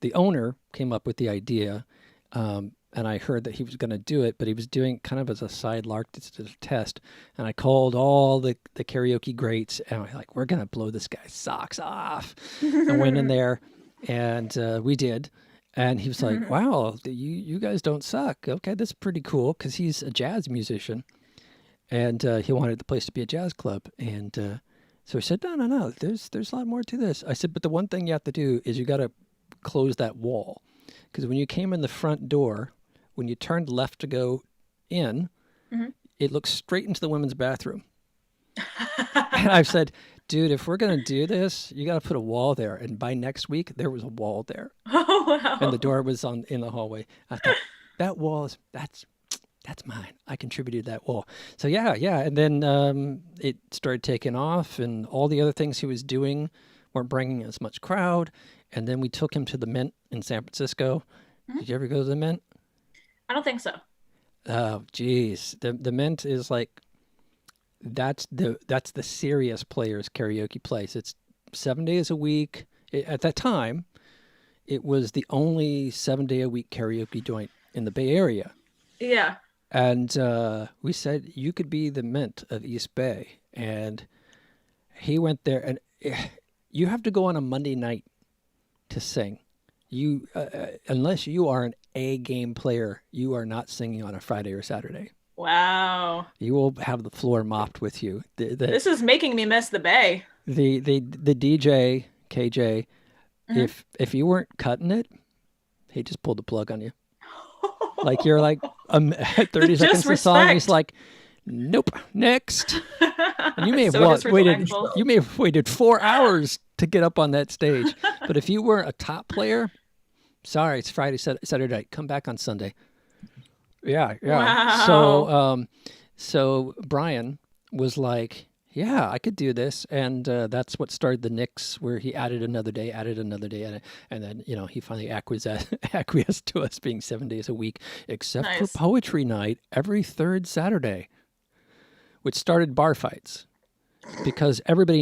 The owner came up with the idea, and I heard that he was going to do it, but he was doing kind of as a side lark, just as a test. And I called all the karaoke greats, and I'm like, we're going to blow this guy's socks off. I went in there, and we did. And he was like, wow, you guys don't suck. Okay, that's pretty cool, because he's a jazz musician. And he wanted the place to be a jazz club. And so I said, no, there's a lot more to this. I said, but the one thing you have to do is you got to close that wall. Because when you came in the front door, when you turned left to go in, it looks straight into the women's bathroom. And I've said, dude, if we're going to do this, you got to put a wall there. And by next week, there was a wall there. Oh wow. And the door was in the hallway. I thought, that wall that's mine. I contributed that wall. So yeah. And then it started taking off, and all the other things he was doing weren't bringing as much crowd. And then we took him to the Mint in San Francisco. Did you ever go to the Mint? I don't think so. Oh, geez. The Mint is like, that's the serious players karaoke place. It's 7 days a week. At that time, it was the only 7-day-a-week karaoke joint in the Bay Area. Yeah. And we said, you could be the Mint of East Bay. And he went there, and you have to go on a Monday night to sing. You unless you are an A-game player, you are not singing on a Friday or Saturday. Wow. You will have the floor mopped with you. This is making me miss the Bay. The DJ, KJ, if you weren't cutting it, he just pulled the plug on you. Like you're like 30 seconds of song, he's like, nope, next. And you may have So waited. disrespectful. You may have waited 4 hours to get up on that stage. But if you weren't a top player, sorry, it's Friday, Saturday night. Come back on Sunday. Yeah. Wow. So Brian was like, yeah, I could do this. And that's what started the Knicks, where he added another day. And then, he finally acquiesced to us being 7 days a week, except Nice. for poetry night every third Saturday, which started bar fights. Because everybody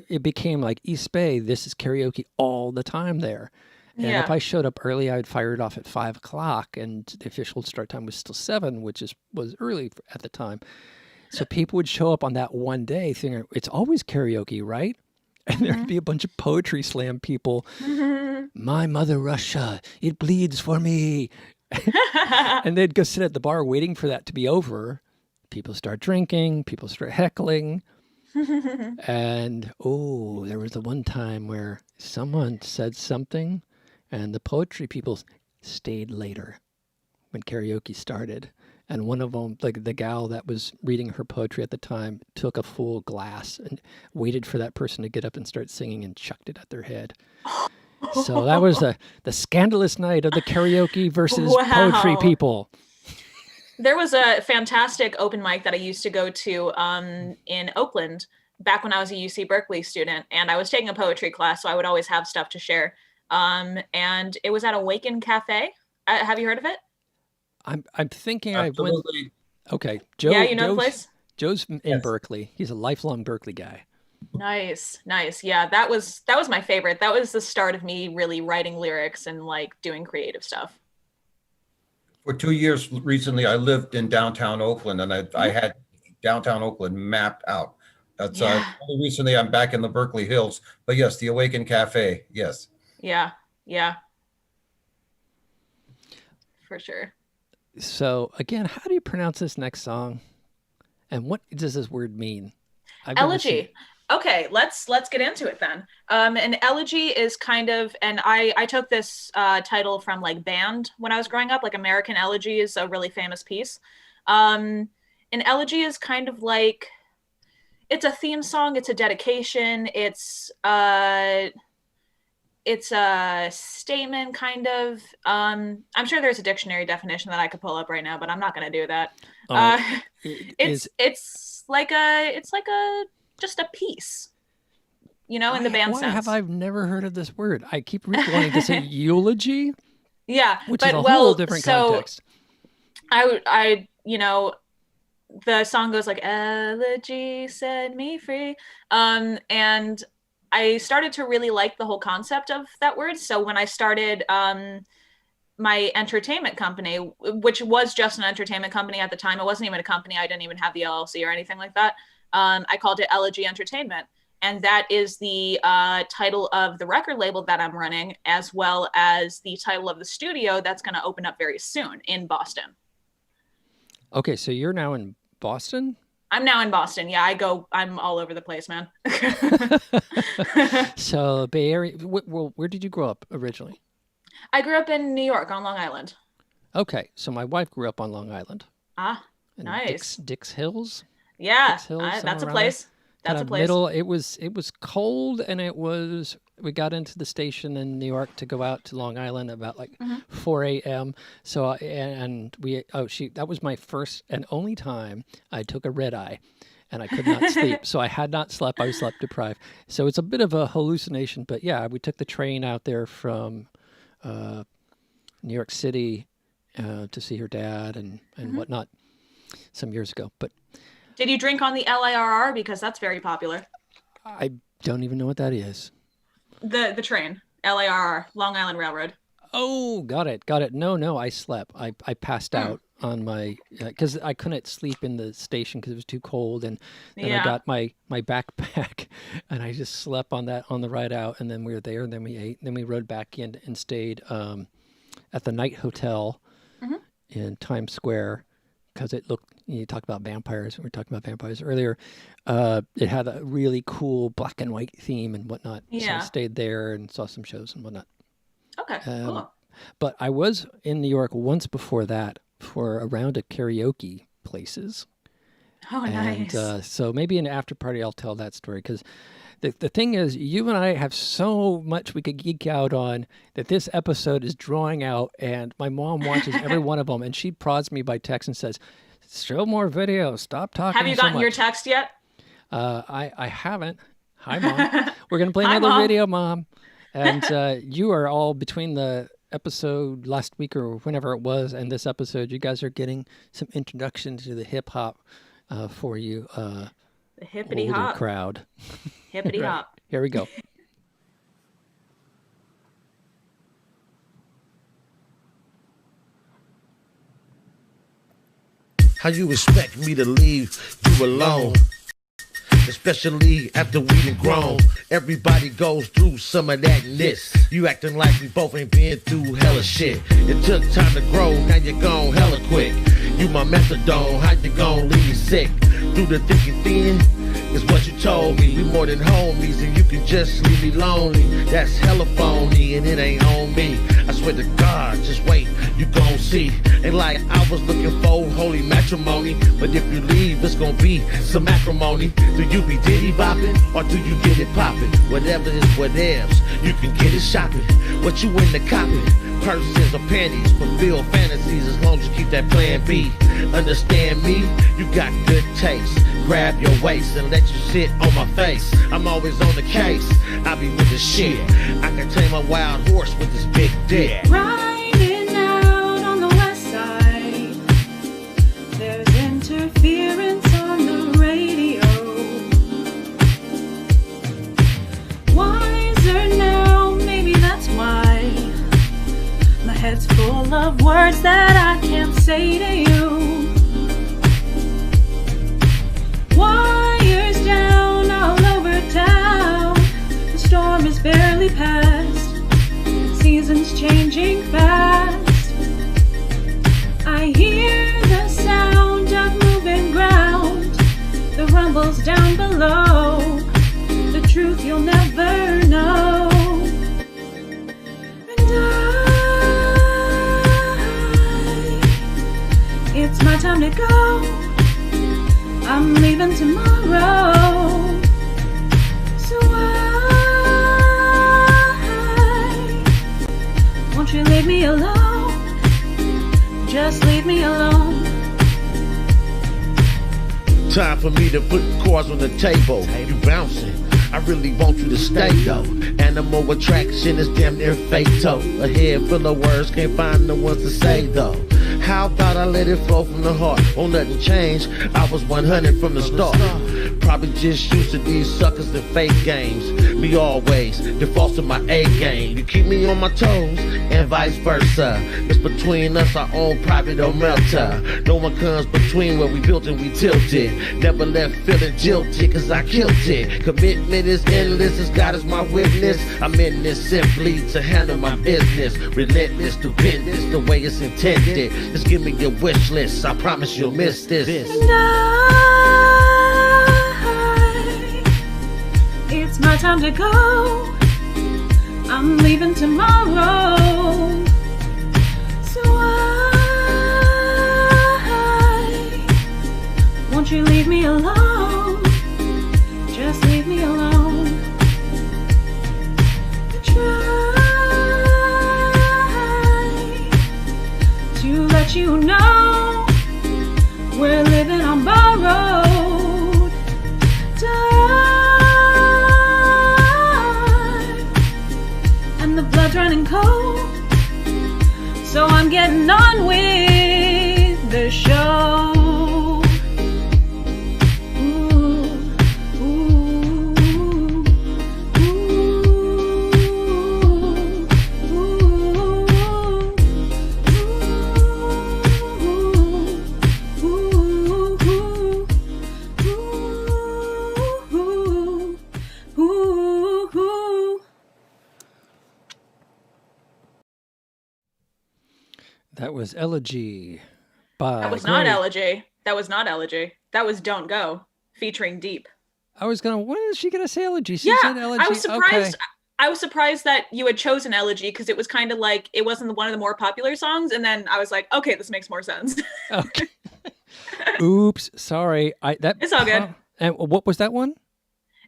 it became like East Bay, this is karaoke all the time there. And Yeah. if I showed up early, I would fire it off at 5 o'clock, and the official start time was still 7, which was early at the time. So people would show up on that one day thinking, it's always karaoke, right? And there'd be a bunch of poetry slam people. My mother Russia, it bleeds for me. And they'd go sit at the bar waiting for that to be over. People start drinking, people start heckling. And there was the one time where someone said something, and the poetry people stayed later when karaoke started. And one of them, like the gal that was reading her poetry at the time, took a full glass and waited for that person to get up and start singing and chucked it at their head. So that was the scandalous night of the karaoke versus poetry Wow. people. There was a fantastic open mic that I used to go to in Oakland back when I was a UC Berkeley student, and I was taking a poetry class, so I would always have stuff to share. And it was at Awaken Cafe. Have you heard of it? I'm thinking I went. Absolutely. Okay, Joe. Yeah, you know the place? Joe's in Yes. Berkeley. He's a lifelong Berkeley guy. Nice. Yeah, that was my favorite. That was the start of me really writing lyrics and like doing creative stuff. For 2 years recently, I lived in downtown Oakland, and I had downtown Oakland mapped out. That's Yeah. only recently I'm back in the Berkeley Hills. But yes, the Awaken Cafe. Yes. Yeah. For sure. So again, how do you pronounce this next song? And what does this word mean? I've never seen Elegy. Okay, let's get into it then. An elegy is kind of, and I took this title from like band when I was growing up. Like American Elegy is a really famous piece. An elegy is kind of like, it's a theme song. It's a dedication. It's a statement, kind of. I'm sure there's a dictionary definition that I could pull up right now, but I'm not going to do that. It's like a just a piece, in the band why sense. have I never heard of this word? I keep wanting to say eulogy. Yeah, which is a whole different context. I the song goes like, "Elegy set me free," and I started to really like the whole concept of that word. So when I started my entertainment company, which was just an entertainment company at the time, it wasn't even a company. I didn't even have the LLC or anything like that. I called it Elegy Entertainment. And that is the title of the record label that I'm running, as well as the title of the studio that's going to open up very soon in Boston. Okay, so you're now in Boston? I'm now in Boston. Yeah, I'm all over the place, man. So Bay Area, where did you grow up originally? I grew up in New York on Long Island. Okay, so my wife grew up on Long Island. Ah, nice. Dix Hills? Yeah, Dix Hills, that's a place. That's a place. Middle, it was cold, and we got into the station in New York to go out to Long Island about 4 a.m. So that was my first and only time I took a red eye, and I could not sleep. So I had not slept. I was sleep deprived. So it's a bit of a hallucination, but yeah, we took the train out there from New York City to see her dad and whatnot some years ago. But did you drink on the LIRR? Because that's very popular. I don't even know what that is. The train, LIRR, Long Island Railroad. Oh, got it. No, I slept. I passed out on my, because I couldn't sleep in the station because it was too cold. And then I got my backpack and I just slept on that on the ride out. And then we were there and then we ate. And then we rode back in and stayed at the night hotel in Times Square. Because it looked, you talk about vampires, we were talking about vampires earlier. It had a really cool black and white theme and whatnot. Yeah. So I stayed there and saw some shows and whatnot. Okay, cool. But I was in New York once before that for a round of karaoke places. Oh, nice. And so maybe in an after party I'll tell that story because the thing is, you and I have so much we could geek out on that this episode is drawing out, and my mom watches every one of them, and she prods me by text and says, show more videos, stop talking Have you so gotten much. your text yet? I haven't. Hi, Mom. We're going to play another video, Mom. And you are all between the episode last week or whenever it was and this episode, you guys are getting some introduction to the hip-hop for you. The hippity older hop crowd. Hippity Right. hop. Here we go. How you expect me to leave you alone? Especially after we done grown. Everybody goes through some of that ness. You acting like we both ain't been through hella shit. It took time to grow, now you're gone hella quick. You my methadone, how you gon' leave me sick? Through the thick and thin is what you told me. We more than homies and you can just leave me lonely. That's hella phony and it ain't on me. I swear to God, just wait, you gon' see. Ain't like I was looking for holy matrimony, but if you leave, it's gon' be some acrimony. Do you be diddy bopping or do you get it poppin'? Whatever is whatevs, you can get it shopping. What you into copping? Purses or panties, fulfill fantasies as long as you keep that plan B. Understand me? You got good taste. Grab your waist and let you sit on my face. I'm always on the case. I be with the shit. I can tame a wild horse with this big dick. Riding out on the west side, there's interference on the radio. Wiser now, maybe that's why my head's full of words that I can't say to you. Wires down all over town, the storm is barely past, seasons changing fast. I hear the sound of moving ground, the rumbles down below, the truth you'll never know. And it's my time to go. I'm leaving tomorrow. Won't you leave me alone? Just leave me alone. Time for me to put cards on the table. You bouncing. I really want you to stay though. Animal attraction is damn near fatal. A head full of words, can't find the ones to say though. How about I let it flow from the heart? Won't nothing change. I was 100 from the start. Probably just used to these suckers and fake games. Me always default to my A game. You keep me on my toes and vice versa. It's between us our own private omerta. No one comes between where we built and we tilted. Never left feeling jilted cause I killed it. Commitment is endless as God is my witness. I'm in this simply to handle my business. Relentless, stupendous, the way it's intended. Just give me your wish list, I promise you'll miss this. And it's my time to go. I'm leaving tomorrow. So won't you leave me alone? Just leave me alone. Try to let you know we're living on borrowed time, and the blood's running cold. So I'm getting on with the show. That was Elegy by. That was not Gray. Elegy. That was not Elegy. That was Don't Go, featuring Deep. I was gonna. When is she gonna say Elegy? She said Yeah, Elegy. I was surprised. Okay. I was surprised that you had chosen Elegy because it was kind of like it wasn't one of the more popular songs, and then I was like, okay, this makes more sense. Okay. Oops, sorry. It's all good. And what was that one?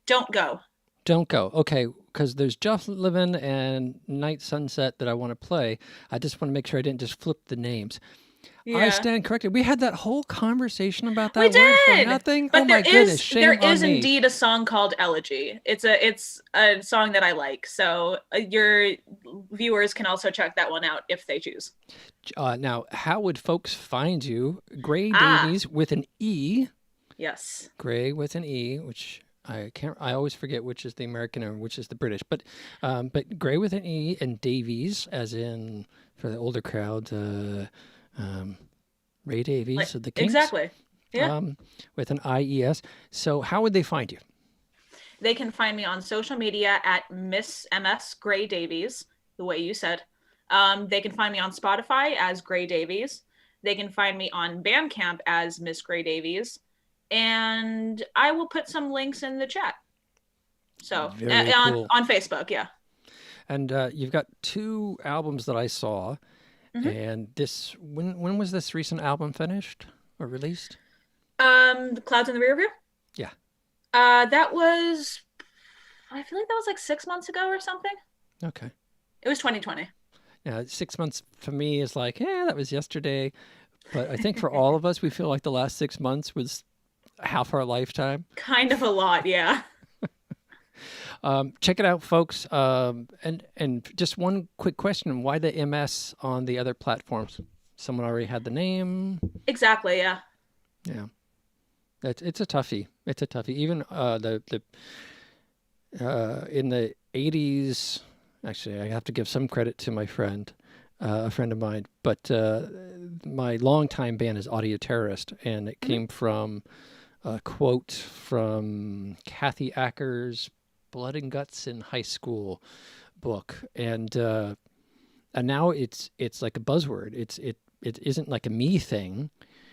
Don't Go. Don't Go. Okay, because there's Just Livin' and Night Sunset that I want to play. I just want to make sure I didn't just flip the names. Yeah. I stand corrected. We had that whole conversation about that We word for did! nothing. But Oh my goodness, shame there on is me. indeed a song called Elegy. It's a song that I like. So your viewers can also check that one out if they choose. Now, how would folks find you? Gray Ah. Davies with an E. Yes. Gray with an E, which I can't. I always forget which is the American and which is the British. But Gray with an E and Davies, as in for the older crowd, Ray Davies of the Kinks. Exactly. Yeah. With an IES. So how would they find you? They can find me on social media at Miss MS Gray Davies, the way you said. They can find me on Spotify as Gray Davies. They can find me on Bandcamp as Miss Gray Davies. And I will put some links in the chat. So Very cool. on Facebook, yeah. And you've got 2 albums that I saw. Mhm. And this, when was this recent album finished or released? The Clouds in the Rear View? Yeah. That was, I feel like that was like 6 months ago or something. Okay. It was 2020. Yeah, 6 months for me is like, yeah, that was yesterday. But I think for all of us, we feel like the last 6 months was half our lifetime. Kind of a lot, yeah. Check it out, folks. And just one quick question: why the MS on the other platforms? Someone already had the name. Exactly, yeah. Yeah, it's a toughie. It's a toughie. Even in the 80s. Actually, I have to give some credit to my friend, a friend of mine. But my longtime band is Audio Terrorist, and it came from a quote from Kathy Acker's Blood and Guts in High School book, and now it's like a buzzword. It isn't like a me thing,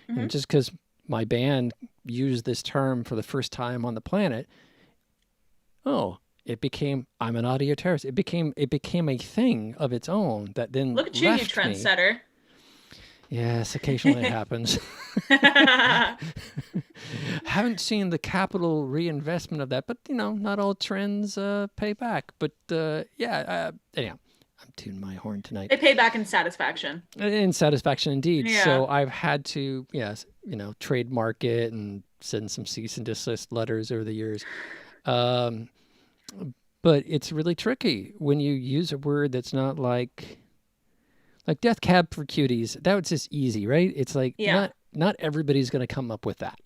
and just because my band used this term for the first time on the planet, it became I'm an audio terrorist. It became a thing of its own that then Look at you, you left me. trendsetter. Yes, occasionally it happens. Haven't seen the capital reinvestment of that, but not all trends pay back. But anyhow, I'm tune my horn tonight. They pay back in satisfaction. In satisfaction, indeed. Yeah. So I've had to, yes, trademark it and send some cease and desist letters over the years. But it's really tricky when you use a word that's not like Death Cab for Cuties. That was just easy, right? It's like Yeah. not everybody's going to come up with that.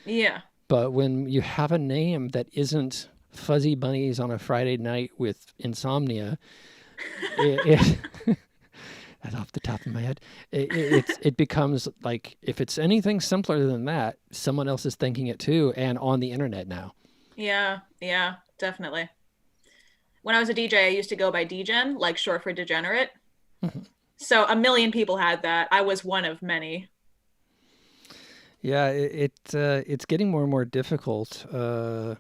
Yeah. But when you have a name that isn't Fuzzy Bunnies on a Friday night with insomnia, it that's off the top of my head, it becomes like, if it's anything simpler than that, someone else is thinking it too, and on the internet now. Yeah. Yeah. Definitely. When I was a DJ, I used to go by DGen, like short for degenerate. So a million people had that. I was one of many. Yeah, it's getting more and more difficult. The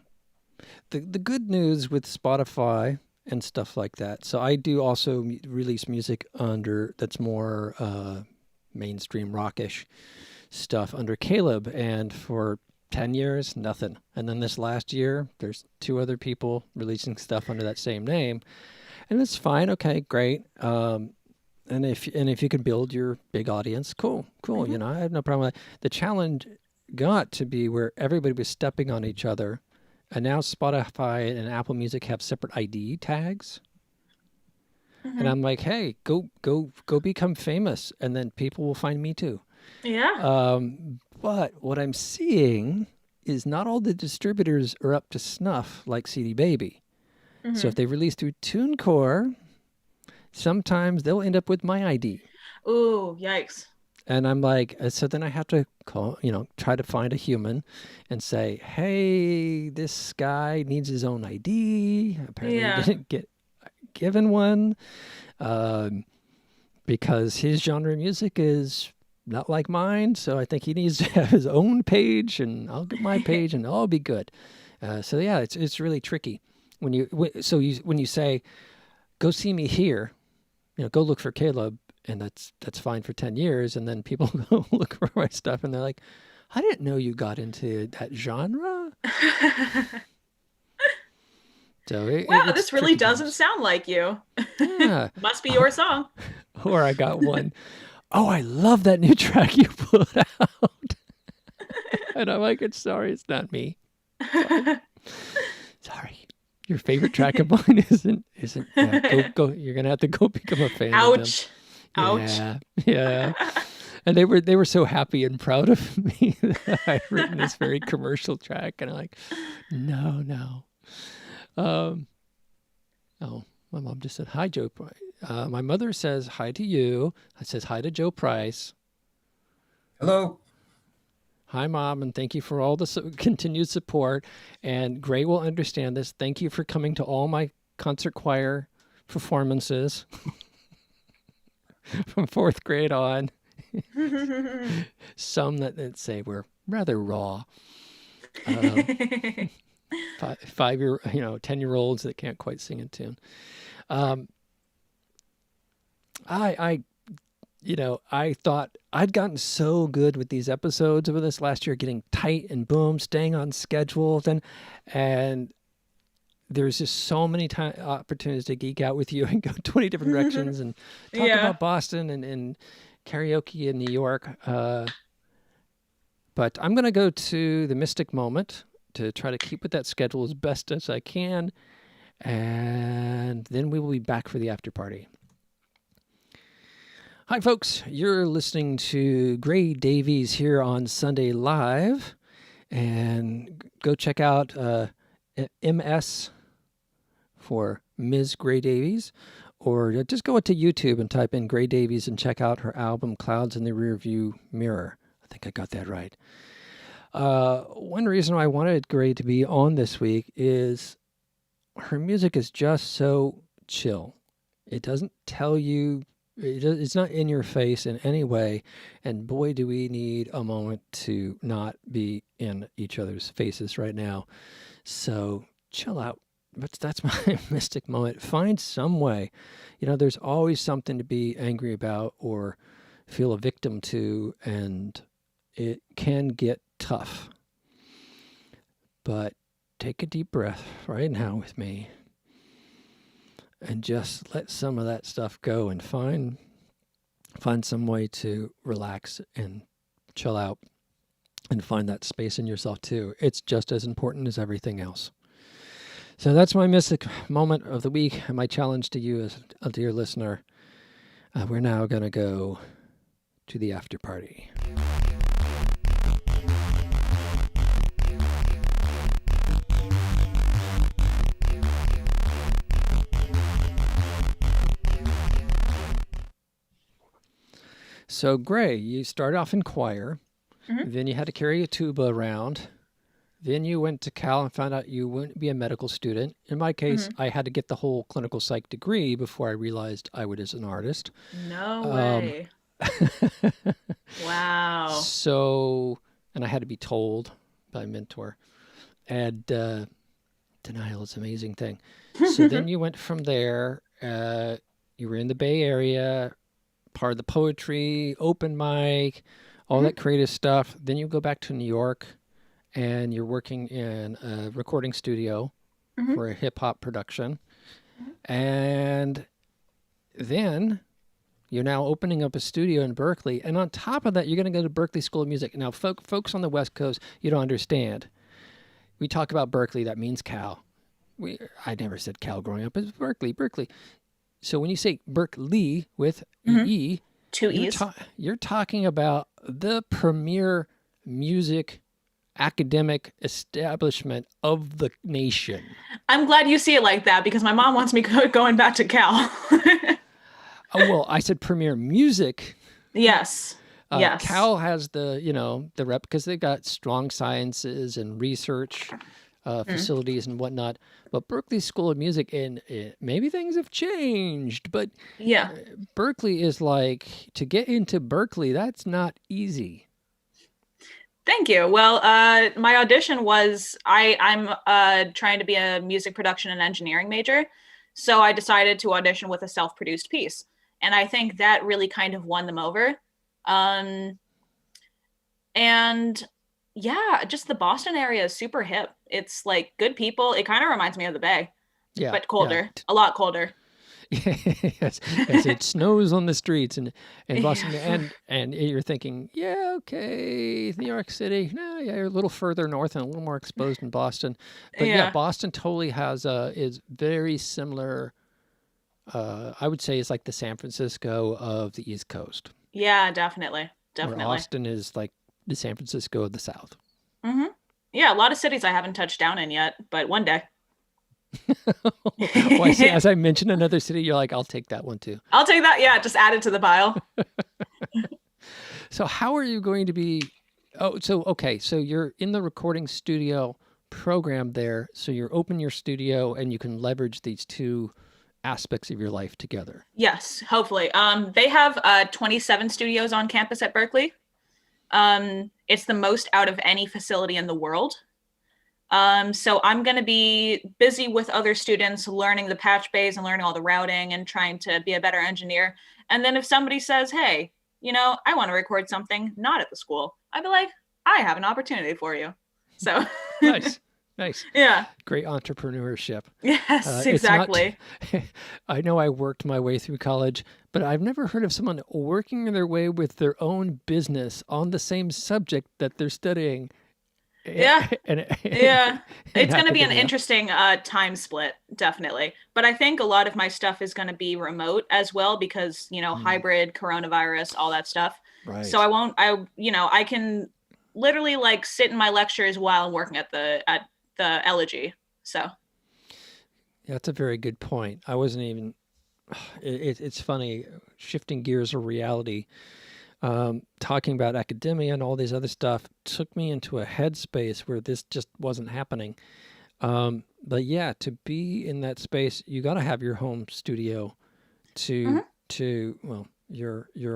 good news with Spotify and stuff like that. So I do also release music that's more mainstream rockish stuff under Caleb, and for 10 years, nothing. And then this last year, there's 2 other people releasing stuff under that same name, and it's fine. Okay, great. And if you can build your big audience, cool. Mm-hmm. I have no problem with that. The challenge got to be where everybody was stepping on each other, and now Spotify and Apple Music have separate ID tags. Mm-hmm. And I'm like, hey, go become famous, and then people will find me too. Yeah. But what I'm seeing is not all the distributors are up to snuff like CD Baby. Mm-hmm. So if they release through TuneCore, sometimes they'll end up with my ID. Ooh, yikes. And I'm like, so then I have to call, try to find a human and say, hey, this guy needs his own ID. Apparently Yeah. he didn't get given one because his genre of music is not like mine. So I think he needs to have his own page, and I'll get my page and I'll be good. So yeah, it's really tricky when you say, go see me here, go look for Caleb, and that's fine for 10 years. And then people go look for my stuff and they're like, I didn't know you got into that genre. So Wow, it's this really tricky doesn't times. sound like you. Yeah. Must be your song. Or I got one. Oh, I love that new track you put out. And I'm like, sorry, it's not me. Sorry. Your favorite track of mine isn't. Yeah, go. You're gonna have to go become a fan of them. Ouch. Ouch. Yeah. And they were so happy and proud of me that I'd written this very commercial track, and I'm like, no. Oh, my mom just said hi, Joe Price. My mother says hi to you. I says hi to Joe Price. Hello. Hi, Mom, and thank you for all the continued support. And Gray will understand this. Thank you for coming to all my concert choir performances from 4th grade on. Some that say were rather raw. 5-year, 10-year-olds that can't quite sing a tune. I thought I'd gotten so good with these episodes over this last year, getting tight and boom, staying on schedule, and there's just so many opportunities to geek out with you and go 20 different directions and talk about Boston and karaoke in New York. But I'm going to go to the Mystic Moment to try to keep with that schedule as best as I can. And then we will be back for the after party. Hi, folks. You're listening to Gray Davies here on Sunday Live. And go check out MS for Ms. Gray Davies. Or just go to YouTube and type in Gray Davies and check out her album, Clouds in the Rearview Mirror. I think I got that right. One reason why I wanted Gray to be on this week is her music is just so chill. It doesn't tell you, it's not in your face in any way. And boy, do we need a moment to not be in each other's faces right now. So chill out. That's my Mystic Moment. Find some way. There's always something to be angry about or feel a victim to, and it can get tough. But take a deep breath right now with me. and just let some of that stuff go and find some way to relax and chill out and find that space in yourself too. It's just as important as everything else. So that's my mystic moment of the week and my challenge to you as a dear listener. We're now going to go to the after party. So, Gray, you started off in choir, then you had to carry a tuba around, then you went to Cal and found out you wouldn't be a medical student. In my case, I had to get the whole clinical psych degree before I realized I would as an artist. No way. Wow. So, and I had to be told by a mentor. And denial is an amazing thing. So then you went from there. You were in the Bay Area, part of the poetry, open mic, all that creative stuff. Then you go back to New York and you're working in a recording studio for a hip hop production. And then you're now opening up a studio in Berkeley. And on top of that, you're going to go to Berkeley School of Music. Now, folks on the West Coast, you don't understand. We talk about Berkeley, that means Cal. I never said Cal growing up. It's Berkeley. So when you say Berkeley with E, two E's, you're talking about the premier music academic establishment of the nation. I'm glad you see it like that because my mom wants me going back to Cal. Oh, well, I said premier music. Yes. Yes. Cal has the rep because they've got strong sciences and research facilities and whatnot. But Berkeley School of Music, and maybe things have changed, but yeah, Berkeley is like, to get into Berkeley, that's not easy. Thank you. Well, my audition was, I'm trying to be a music production and engineering major. So I decided to audition with a self-produced piece. And I think that really kind of won them over. And yeah, just the Boston area is super hip. It's like good people. It kind of reminds me of the Bay, but colder, a lot colder. Yes, as it snows on the streets in Boston, and you're thinking, yeah, okay, New York City, no, yeah, you're a little further north and a little more exposed in Boston, but yeah, Boston totally is very similar. I would say it's like the San Francisco of the East Coast. Yeah, definitely. Where Austin is like the San Francisco of the South. Mm-hmm. Yeah, a lot of cities I haven't touched down in yet, but one day. Well, I see, as I mentioned another city, you're like, I'll take that one too. I'll take that. Yeah, just add it to the pile. So how are you going to be? Okay. So you're in the recording studio program there. So you're open your studio and you can leverage these two aspects of your life together. Yes, hopefully. They have 27 studios on campus at Berkeley. It's the most out of any facility in the world. So I'm going to be busy with other students learning the patch bays and learning all the routing and trying to be a better engineer. And then if somebody says, hey, I want to record something not at the school, I'd be like, I have an opportunity for you. So Nice. Yeah. Great entrepreneurship. Yes, exactly. I know I worked my way through college, but I've never heard of someone working their way with their own business on the same subject that they're studying. Yeah. It's going to be an interesting time split, definitely. But I think a lot of my stuff is going to be remote as well because, hybrid, coronavirus, all that stuff. Right. So I can literally like sit in my lectures while I'm working at the elegy. So. Yeah, that's a very good point. I wasn't even, it's funny, shifting gears of reality. Talking about academia and all these other stuff took me into a headspace where this just wasn't happening. But yeah, to be in that space, you got to have your home studio your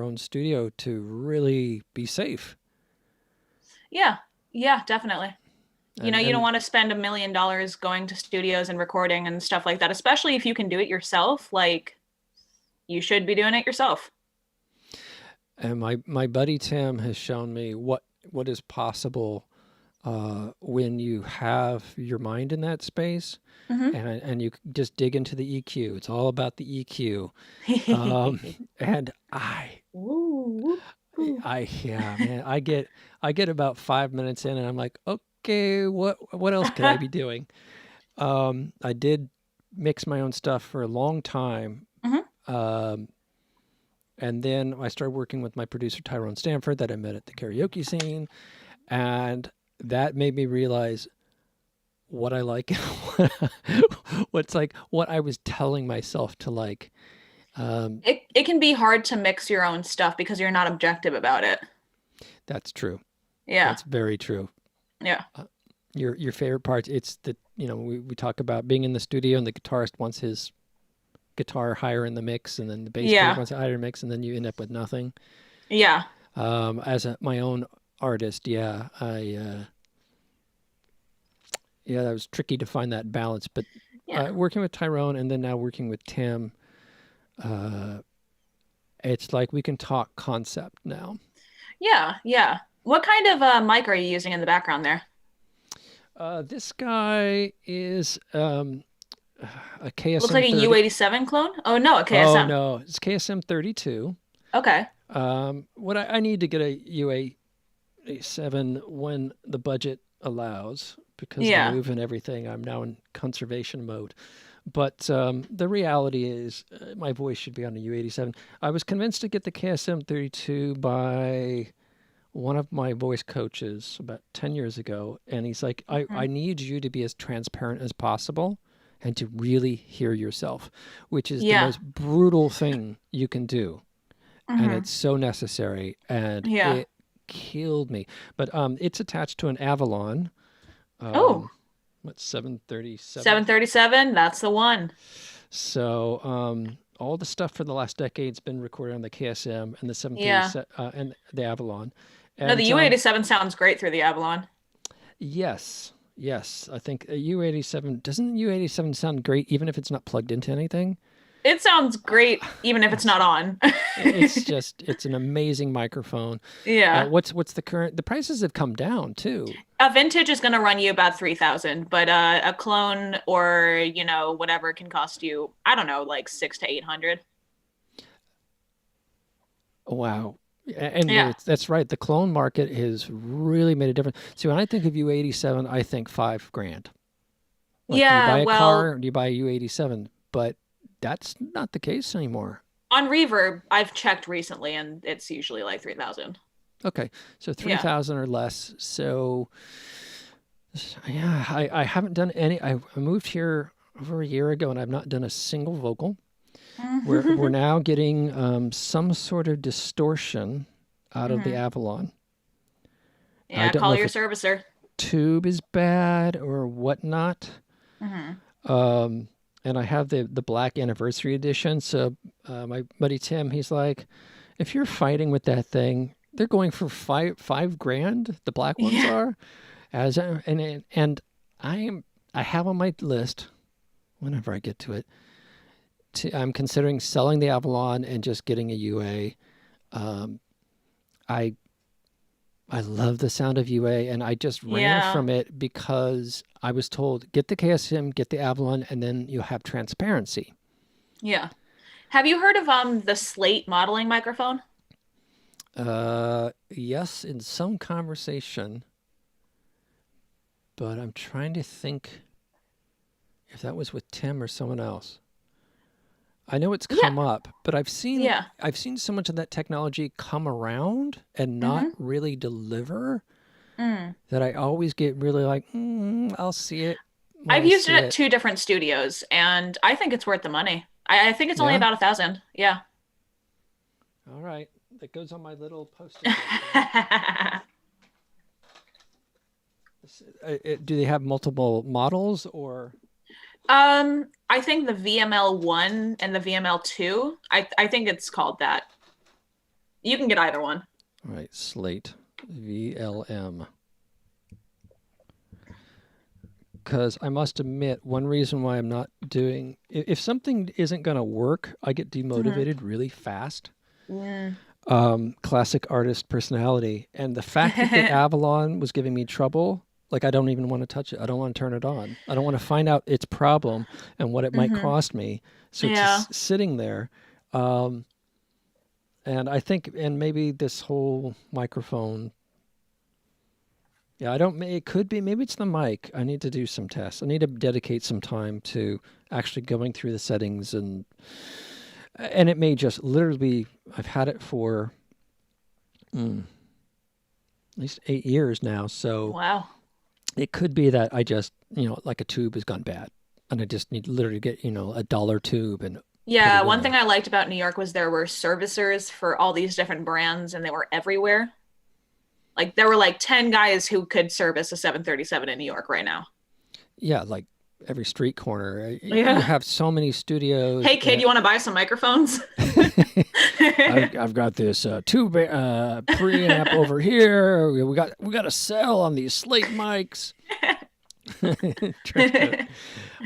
own studio to really be safe. Yeah, definitely. You don't want to spend $1 million going to studios and recording and stuff like that, especially if you can do it yourself. Like, you should be doing it yourself. And my buddy Tim has shown me what is possible when you have your mind in that space Mhm. and you just dig into the EQ. It's all about the EQ. Um, and Woo, woo. yeah, man, I get about 5 minutes in and I'm like, okay, what else could I be doing? I did mix my own stuff for a long time. Mhm. Um, and then I started working with my producer, Tyrone Stanford, that I met at the karaoke scene. And that made me realize what I like, what's like, what I was telling myself to like. It can be hard to mix your own stuff because you're not objective about it. That's true. Yeah. That's very true. Yeah. Your favorite parts, it's the, we talk about being in the studio and the guitarist wants his guitar higher in the mix and then the bass player Yeah. wants it higher in the mix and then you end up with nothing. Yeah. My own artist, yeah, that was tricky to find that balance. But Yeah. working with Tyrone and then now working with Tim, it's like we can talk concept now. Yeah. Yeah. What kind of mic are you using in the background there? This guy is a KSM Looks like a 30. U87 clone. Oh no, a Oh KSM. no, it's KSM 32. Okay. What I need to get a UA7 when the budget allows because of Yeah. the move and everything. I'm now in conservation mode. But the reality is my voice should be on a U87. I was convinced to get the KSM 32 by one of my voice coaches about 10 years ago. And he's like, I need you to be as transparent as possible and to really hear yourself, which is the Yeah. most brutal thing you can do. And Mhm. it's so necessary. And Yeah. it killed me. But it's attached to an Avalon. Oh. What's 737? 737, that's the one. So all the stuff for the last decade's been recorded on the KSM and the Yeah. 737 and the Avalon. No, the U87 sounds great through the Avalon. Yes. I think a U87 doesn't U87 sound great even if it's not plugged into anything. It sounds great even if it's not on. It's an amazing microphone. Yeah. What's the current? The prices have come down too. A vintage is going to run you about 3,000, but a clone or, whatever can cost you, I don't know, like 600 to 800. Wow. And Yeah. that's right. The clone market has really made a difference. See, when I think of U87, I think $5,000. Like, Yeah, do you buy a well- car or do you buy a U87? But that's not the case anymore. On Reverb, I've checked recently and it's usually like 3,000. Okay, so 3,000 or less. So, yeah, I haven't done any. I moved here over a year ago, and I've not done a single vocal. We're now getting some sort of distortion out of the Avalon. I Yeah, don't call know your if servicer. Tube is bad or whatnot. And I have the Black Anniversary Edition. So my buddy Tim, he's like, if you're fighting with that thing, they're going for $5,000. The black ones are, and I have on my list whenever I get to it. I'm considering selling the Avalon and just getting a UA. I love the sound of UA, and I just ran from it because I was told, get the KSM, get the Avalon, and then you'll have transparency. Yeah. Have you heard of the Slate modeling microphone? Yes, in some conversation, but I'm trying to think if that was with Tim or someone else. I know it's come up, but I've seen so much of that technology come around and not really deliver that I always get really like, I'll see it. I've used it at 2 different studios, and I think it's worth the money. I think it's only about 1,000. Yeah. All right, that goes on my little post-it. Do they have multiple models or? I think the VML1 and the VML2, I think it's called that. You can get either one. All right, Slate VLM. Because I must admit, one reason why I'm not doing, if something isn't going to work, I get demotivated really fast. Classic artist personality. And the fact that the Avalon was giving me trouble Like I don't even want to touch it. I don't want to turn it on. I don't want to find out its problem and what it might Mm-hmm. cost me. So it's Yeah. just sitting there. Um, and I think, and maybe this whole microphone. Yeah, I don't. It could be. Maybe it's the mic. I need to do some tests. I need to dedicate some time to actually going through the settings and it may just literally be. I've had it for at least 8 years now. So Wow. it could be that I just, like a tube has gone bad and I just need literally get, a dollar tube and put Yeah, it in one thing there. I liked about New York was there were servicers for all these different brands and they were everywhere. Like there were like 10 guys who could service a 737 in New York right now. Yeah, like every street corner. You Yeah. have so many studios Hey kid, that you want to buy some microphones? I've got this tube preamp over here. We got a sale on these slate mics. Trick it.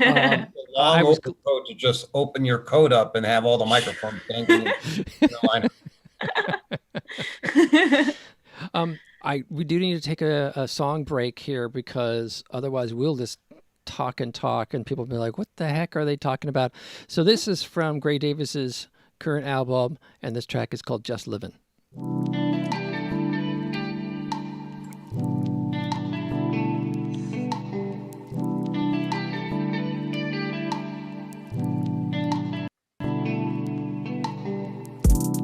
A long I was open code to just open your code up and have all the microphones dangling in the lineup. we do need to take a song break here because otherwise we'll just talk and talk and people will be like, what the heck are they talking about? So this is from Gray Davis's current album and this track is called Just Livin'.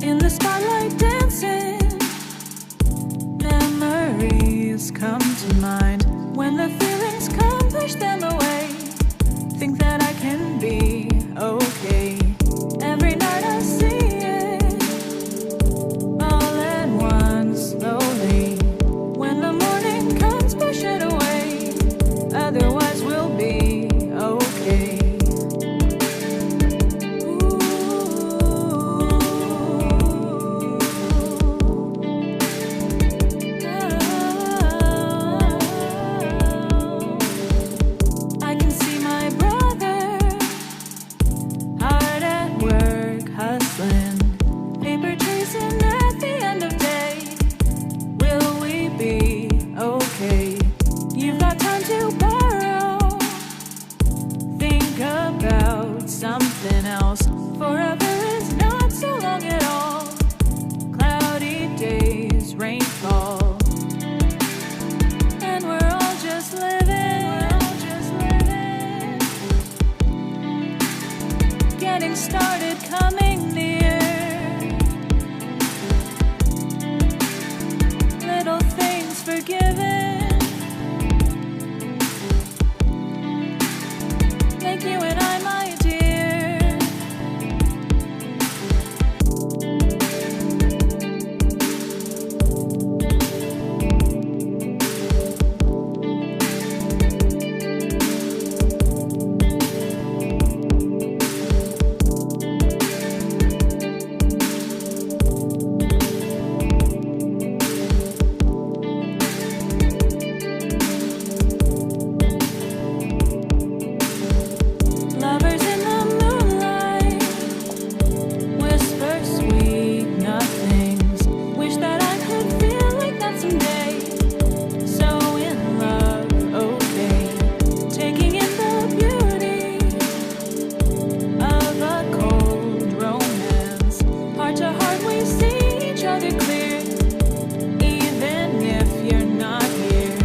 In the spotlight dancing, memories come to mind. When the feelings come, push them away. Think that I can be okay. Every night I see it, all at once, slowly. When the morning comes, push it away. Otherwise we'll be okay. I can see my brother hard at work, hustling, paper chasing at the end of day. Will we be okay? You've got time to borrow. Think about something else. Forever is not so long at all. Cloudy days, rainfall, and we're all just living. Getting started, coming near. Little things forgiven. Like you and I, my dear. Lovers in the moonlight whisper sweet nothings. Wish that I could feel like that someday. So in love, okay. Taking in the beauty of a cold romance. Heart to heart, we see each other clear, even if you're not here.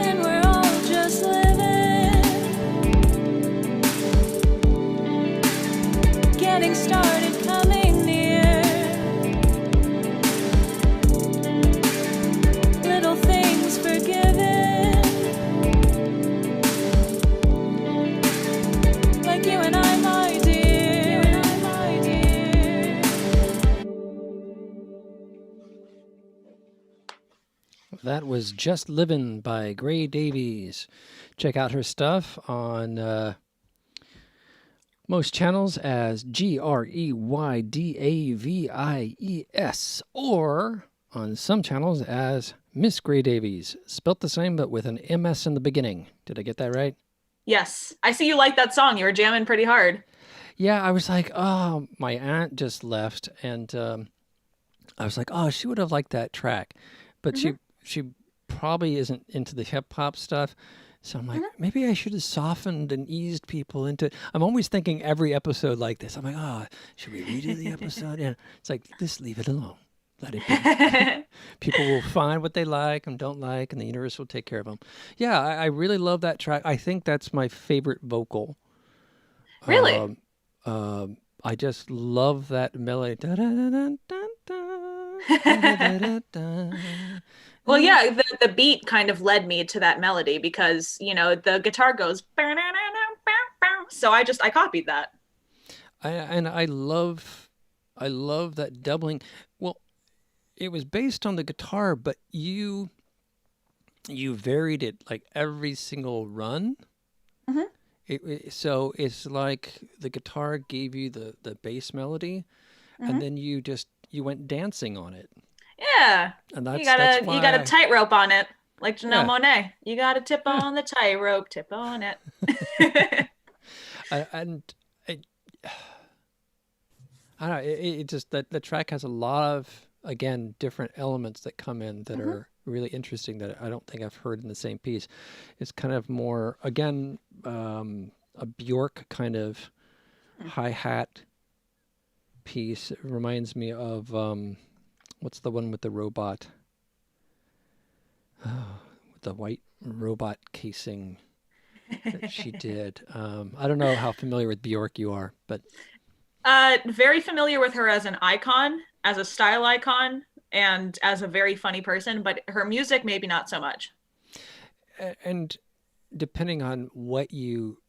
And we're all just living. Getting started, coming near. Little things forgiven. Like you and I, my dear. That was Just Livin' by Gray Davies. Check out her stuff on Most channels as Greydavies, or on some channels as Miss Grey Davies, spelt the same but with an MS in the beginning. Did I get that right? Yes. I see you like that song. You were jamming pretty hard. Yeah, I was like, oh, my aunt just left, and I was like, oh, she would have liked that track, but Mm-hmm. she probably isn't into the hip hop stuff. So I'm like, Mm-hmm. maybe I should have softened and eased people into. I'm always thinking every episode like this. I'm like, oh, should we redo the episode? And it's like, just leave it alone. Let it be. People will find what they like and don't like, and the universe will take care of them. Yeah, I really love that track. I think that's my favorite vocal. Really? Um, I just love that melody. Well, yeah, the beat kind of led me to that melody because, the guitar goes so I copied that. And I love that doubling. Well, it was based on the guitar, but you varied it like every single run. Mhm. So it's like the guitar gave you the bass melody, Mhm. and then you went dancing on it, Yeah. and You that's gotta you why gotta tightrope on it. Like Janelle yeah, Monáe. You gotta tip yeah. on the tightrope, tip on it. And I don't know. It just that the track has a lot of again different elements that come in that Mhm. are really interesting that I don't think I've heard in the same piece. It's kind of more again a Bjork kind of hi hat piece. It reminds me of what's the one with the robot? With the white robot casing that she did. I don't know how familiar with Bjork you are, but Very familiar with her as an icon, as a style icon, and as a very funny person, but her music maybe not so much. and depending on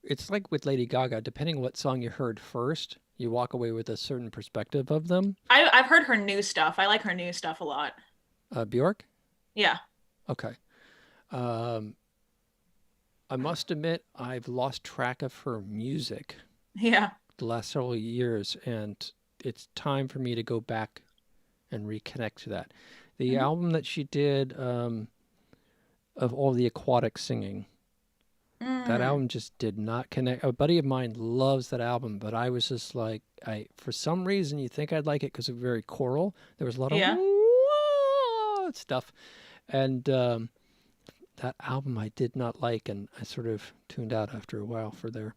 it's like with Lady Gaga, depending what song you heard first, you walk away with a certain perspective of them. I've heard her new stuff. I like her new stuff a lot. Bjork? Yeah. Okay. Um, I must admit, I've lost track of her music Yeah. the last several years, and it's time for me to go back and reconnect to that. The Mhm. album that she did of all the aquatic singing, that Mm. album just did not connect. A buddy of mine loves that album, but I was just like, for some reason, you think I'd like it because it's very choral. There was a lot of Yeah. stuff, and that album I did not like, and I sort of tuned out after a while for there.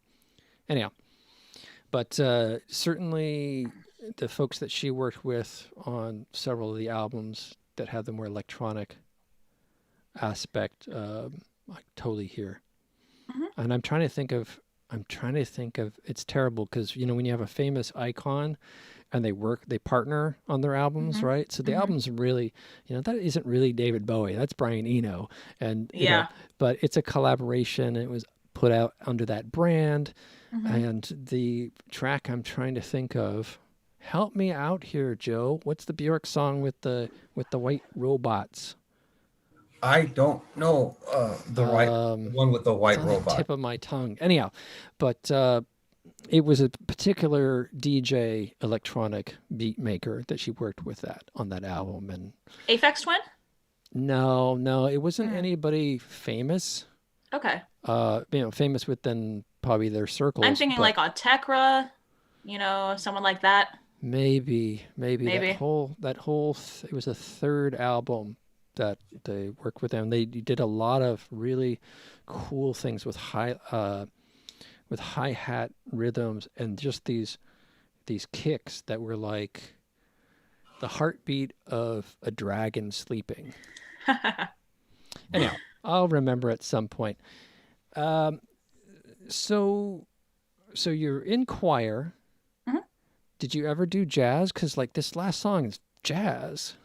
Anyhow, but certainly the folks that she worked with on several of the albums that had the more electronic aspect, I totally hear. Mhm. And I'm trying to think of, it's terrible because, when you have a famous icon and they partner on their albums, Mhm. right? So the Mhm. album's really, that isn't really David Bowie. That's Brian Eno. And, Yeah. but it's a collaboration. It was put out under that brand. Mhm. And the track I'm trying to think of, help me out here, Joe. What's the Bjork song with the white robots? I don't know the one with the It's white on the robot. tip of my tongue. Anyhow, but it was a particular DJ electronic beat maker that she worked with that on that album. And Aphex Twin? no, it wasn't Mm. anybody famous. Okay. Famous within probably their I'm circles, thinking but like Autekra, someone like that. maybe Maybe. it was a third album that they worked with them. They did a lot of really cool things with hi-hat rhythms and just these kicks that were like the heartbeat of a dragon sleeping. Anyhow, I'll remember at some point. Um, so you're in choir. Mhm. Did you ever do jazz? Because like this last song is jazz.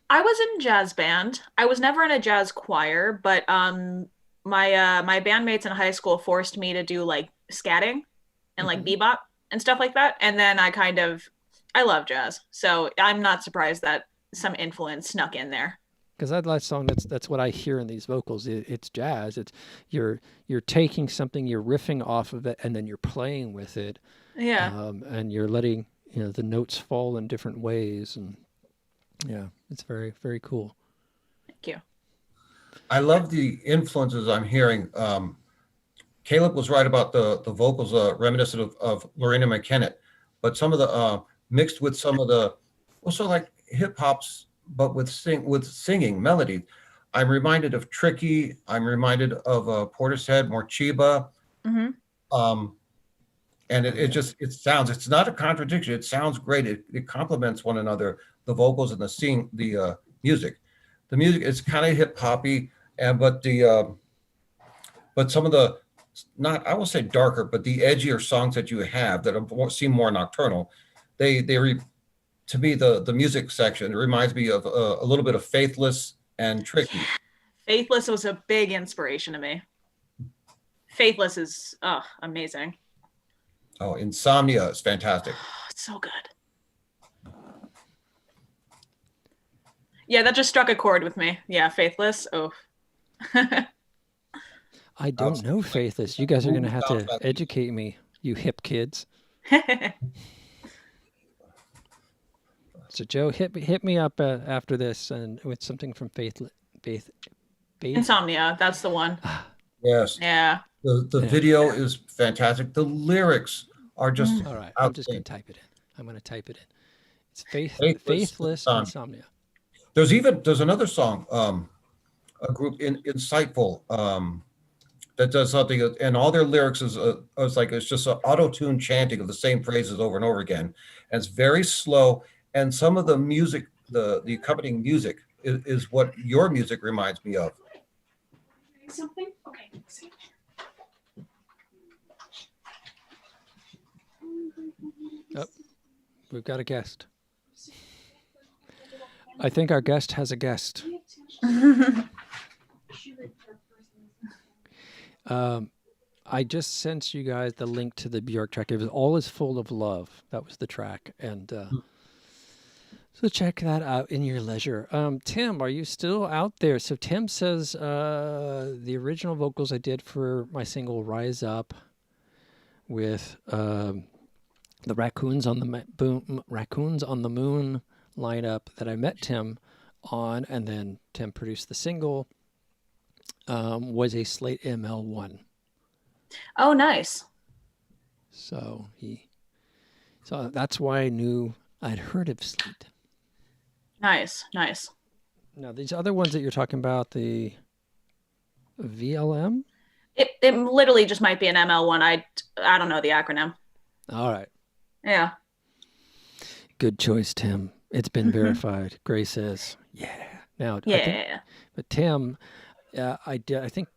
I was in jazz band. I was never in a jazz choir, but my bandmates in high school forced me to do like scatting and like Mhm. bebop and stuff like that. And then I love jazz. So I'm not surprised that some influence snuck in there. Because that last song, that's what I hear in these vocals. It's jazz. It's you're taking something, you're riffing off of it, and then you're playing with it, Yeah. and you're letting the notes fall in different ways, and yeah, it's very very cool. Thank you. I love the influences I'm hearing. Caleb was right about the vocals, reminiscent of Lorena McKennitt, but some of the mixed with some of the also like hip hops, but with singing melody. I'm reminded of Tricky. I'm reminded of Portishead, Morcheeba, Hmm. um, and it sounds. It's not a contradiction. It sounds great. It complements one another. The vocals and the music. The music is kind of hip hoppy, and but some of the not I will say darker, but the edgier songs that you have that seem more nocturnal, they to me the music section it reminds me of a little bit of Faithless and Tricky. Faithless was a big inspiration to me. Faithless is amazing. Oh, Insomnia is fantastic. Oh, it's so good. Yeah, that just struck a chord with me. Yeah, Faithless. Oh. I don't know Faithless. You guys are going to have to educate me, you hip kids. So Joe, hit me up after this and with something from Faith. Insomnia, that's the one. Yes. Yeah. The video is fantastic. The lyrics are just All right, I'm just going to type it in. I'm going to type it in. It's Faithless Insomnia. There's another song, a group Insightful, that does something, and all their lyrics is it's just an auto-tune chanting of the same phrases over and over again, and it's very slow. And some of the music, the accompanying music, is what your music reminds me of. Something? Okay. Oh, we've got a guest. I think our guest has a guest. I just sent you guys the link to the Bjork track. It was All Is Full of Love. That was the track. And so check that out in your leisure. Tim, are you still out there? So Tim says the original vocals I did for my single Rise Up with the Raccoons on the Moon lineup that I met Tim on, and then Tim produced the single, was a Slate ML1. Oh, nice. So that's why I knew I'd heard of Slate. Nice. Now these other ones that you're talking about, the VLM? It literally just might be an ML1. I don't know the acronym. All right. Yeah. Good choice, Tim. It's been verified. Gray says, yeah. Now, Yeah. But Tim, I think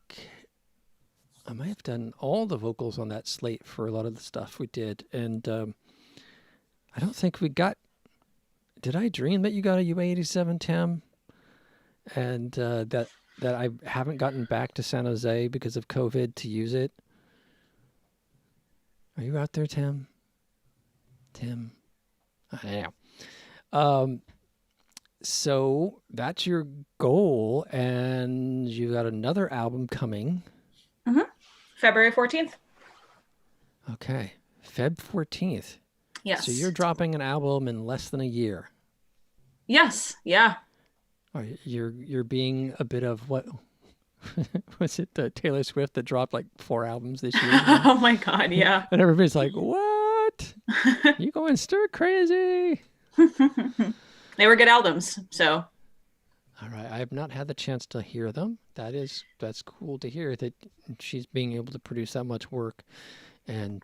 I might have done all the vocals on that slate for a lot of the stuff we did. And I don't think we got, did I dream that you got a UA87, Tim? And that I haven't gotten back to San Jose because of COVID to use it. Are you out there, Tim? Tim? I am. So that's your goal, and you got another album coming. Mm-hmm. February 14th. Okay, Feb 14th. Yes. So you're dropping an album in less than a year. Yes. Yeah. You're being a bit of what was it? Taylor Swift that dropped like 4 albums this year. Oh my God! Yeah. And everybody's like, "What? You going stir crazy?" They were good albums, so. All right, I have not had the chance to hear them. That's cool to hear that she's being able to produce that much work, and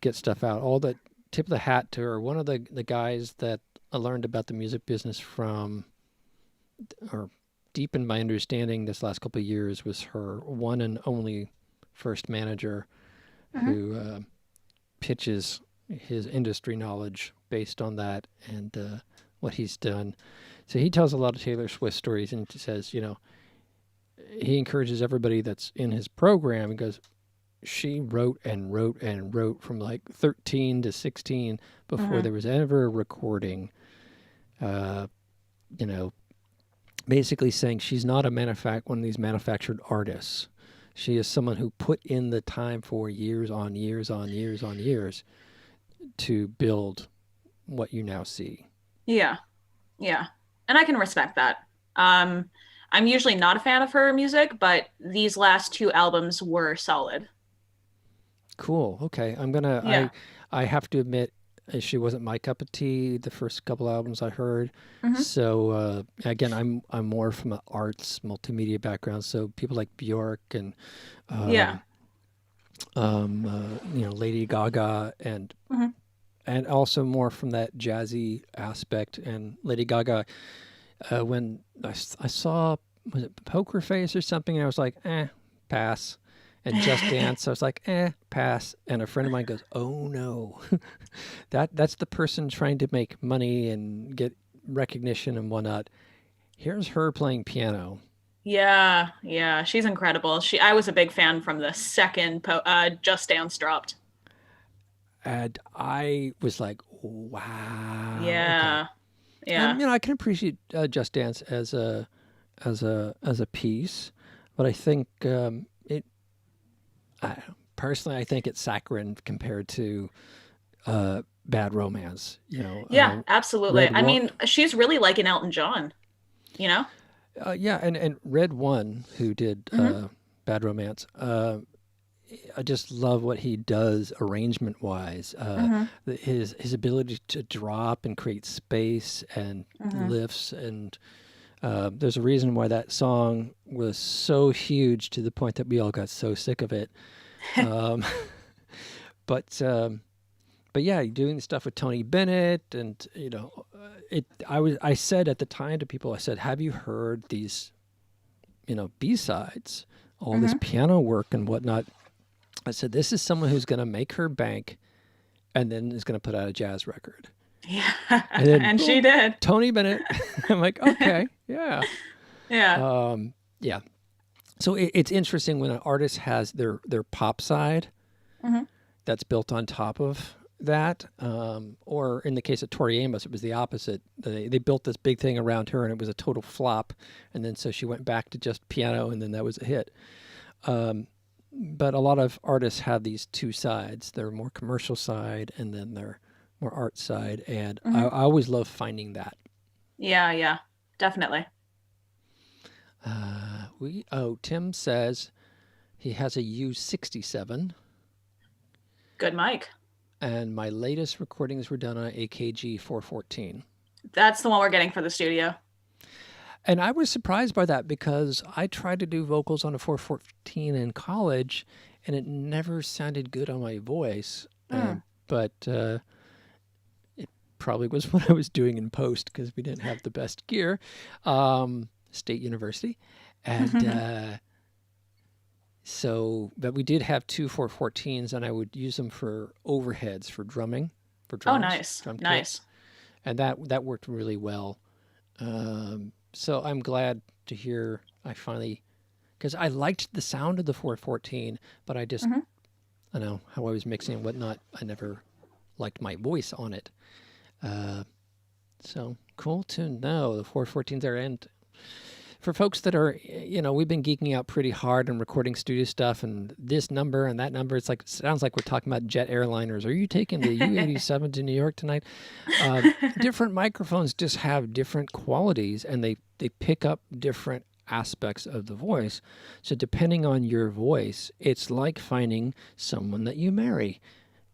get stuff out. All the tip of the hat to her. One of the guys that I learned about the music business from, or deepened my understanding this last couple of years, was her one and only first manager, who pitches his industry knowledge based on that and what he's done. So he tells a lot of Taylor Swift stories, and says, he encourages everybody that's in his program. He goes, she wrote and wrote and wrote from like 13 to 16 before there was ever a recording. you know, basically saying she's not one of these manufactured artists. She is someone who put in the time for years on years on years on years to build what you now see. Yeah. Yeah. And I can respect that. I'm usually not a fan of her music, but these last two albums were solid. Cool. Okay. I'm gonna. Yeah. I have to admit, she wasn't my cup of tea. The first couple albums I heard. Mhm. So again, I'm more from an arts multimedia background. So people like Bjork and Yeah. Lady Gaga Mhm. and also more from that jazzy aspect. And Lady Gaga, when I saw, was it Poker Face or something, and I was like, pass. And Just Dance, I was like, pass. And a friend of mine goes, oh no, that's the person trying to make money and get recognition and whatnot. Here's her playing piano. Yeah. Yeah. She's incredible. I was a big fan from the second Just Dance dropped. And I was like, wow. Okay. Yeah. Yeah. I can appreciate Just Dance as a piece, but I think personally, I think it's saccharine compared to Bad Romance. Yeah, absolutely. Red I One. mean, she's really like an Elton John, you know? Yeah, and Red One, who did Mhm. Bad Romance. I just love what he does arrangement wise. Mhm. His ability to drop and create space and Mhm. lifts, and there's a reason why that song was so huge to the point that we all got so sick of it. Um, but yeah, doing the stuff with Tony Bennett, and I said at the time to people, I said, have you heard these, B-sides, all this Mhm. piano work and whatnot? I said, this is someone who's going to make her bank and then is going to put out a jazz record. Yeah. And then And she boom, did. Tony Bennett. I'm like, okay, yeah. Yeah. Yeah. So it's interesting when an artist has their pop side Mhm. that's built on top of that. Or in the case of Tori Amos, it was the opposite. They built this big thing around her and it was a total flop. And then so she went back to just piano and then that was a hit. But a lot of artists have these two sides, their more commercial side and then their more art side. And I Mhm. always love finding that. Yeah, yeah. Definitely. Tim says he has a U67 Good mic. and my latest recordings were done on an AKG 414. That's the one we're getting for the studio. And I was surprised by that because I tried to do vocals on a 414 in college and it never sounded good on my voice. But it probably was what I was doing in post because we didn't have the best gear. State University. And but we did have two 414s and I would use them for overheads for drumming, for Oh, drums. nice. Drum kit. Nice. And that worked really well. So I'm glad to hear I finally, because I liked the sound of the 414, but I just, Mhm. I know how I was mixing and whatnot. I never liked my voice on it. So cool to know the 414s are in. For folks that are, we've been geeking out pretty hard and recording studio stuff and this number and that number. It's like, sounds like we're talking about jet airliners. Are you taking the U-87 to New York tonight? Different microphones just have different qualities and they pick up different aspects of the voice. So depending on your voice, it's like finding someone that you marry.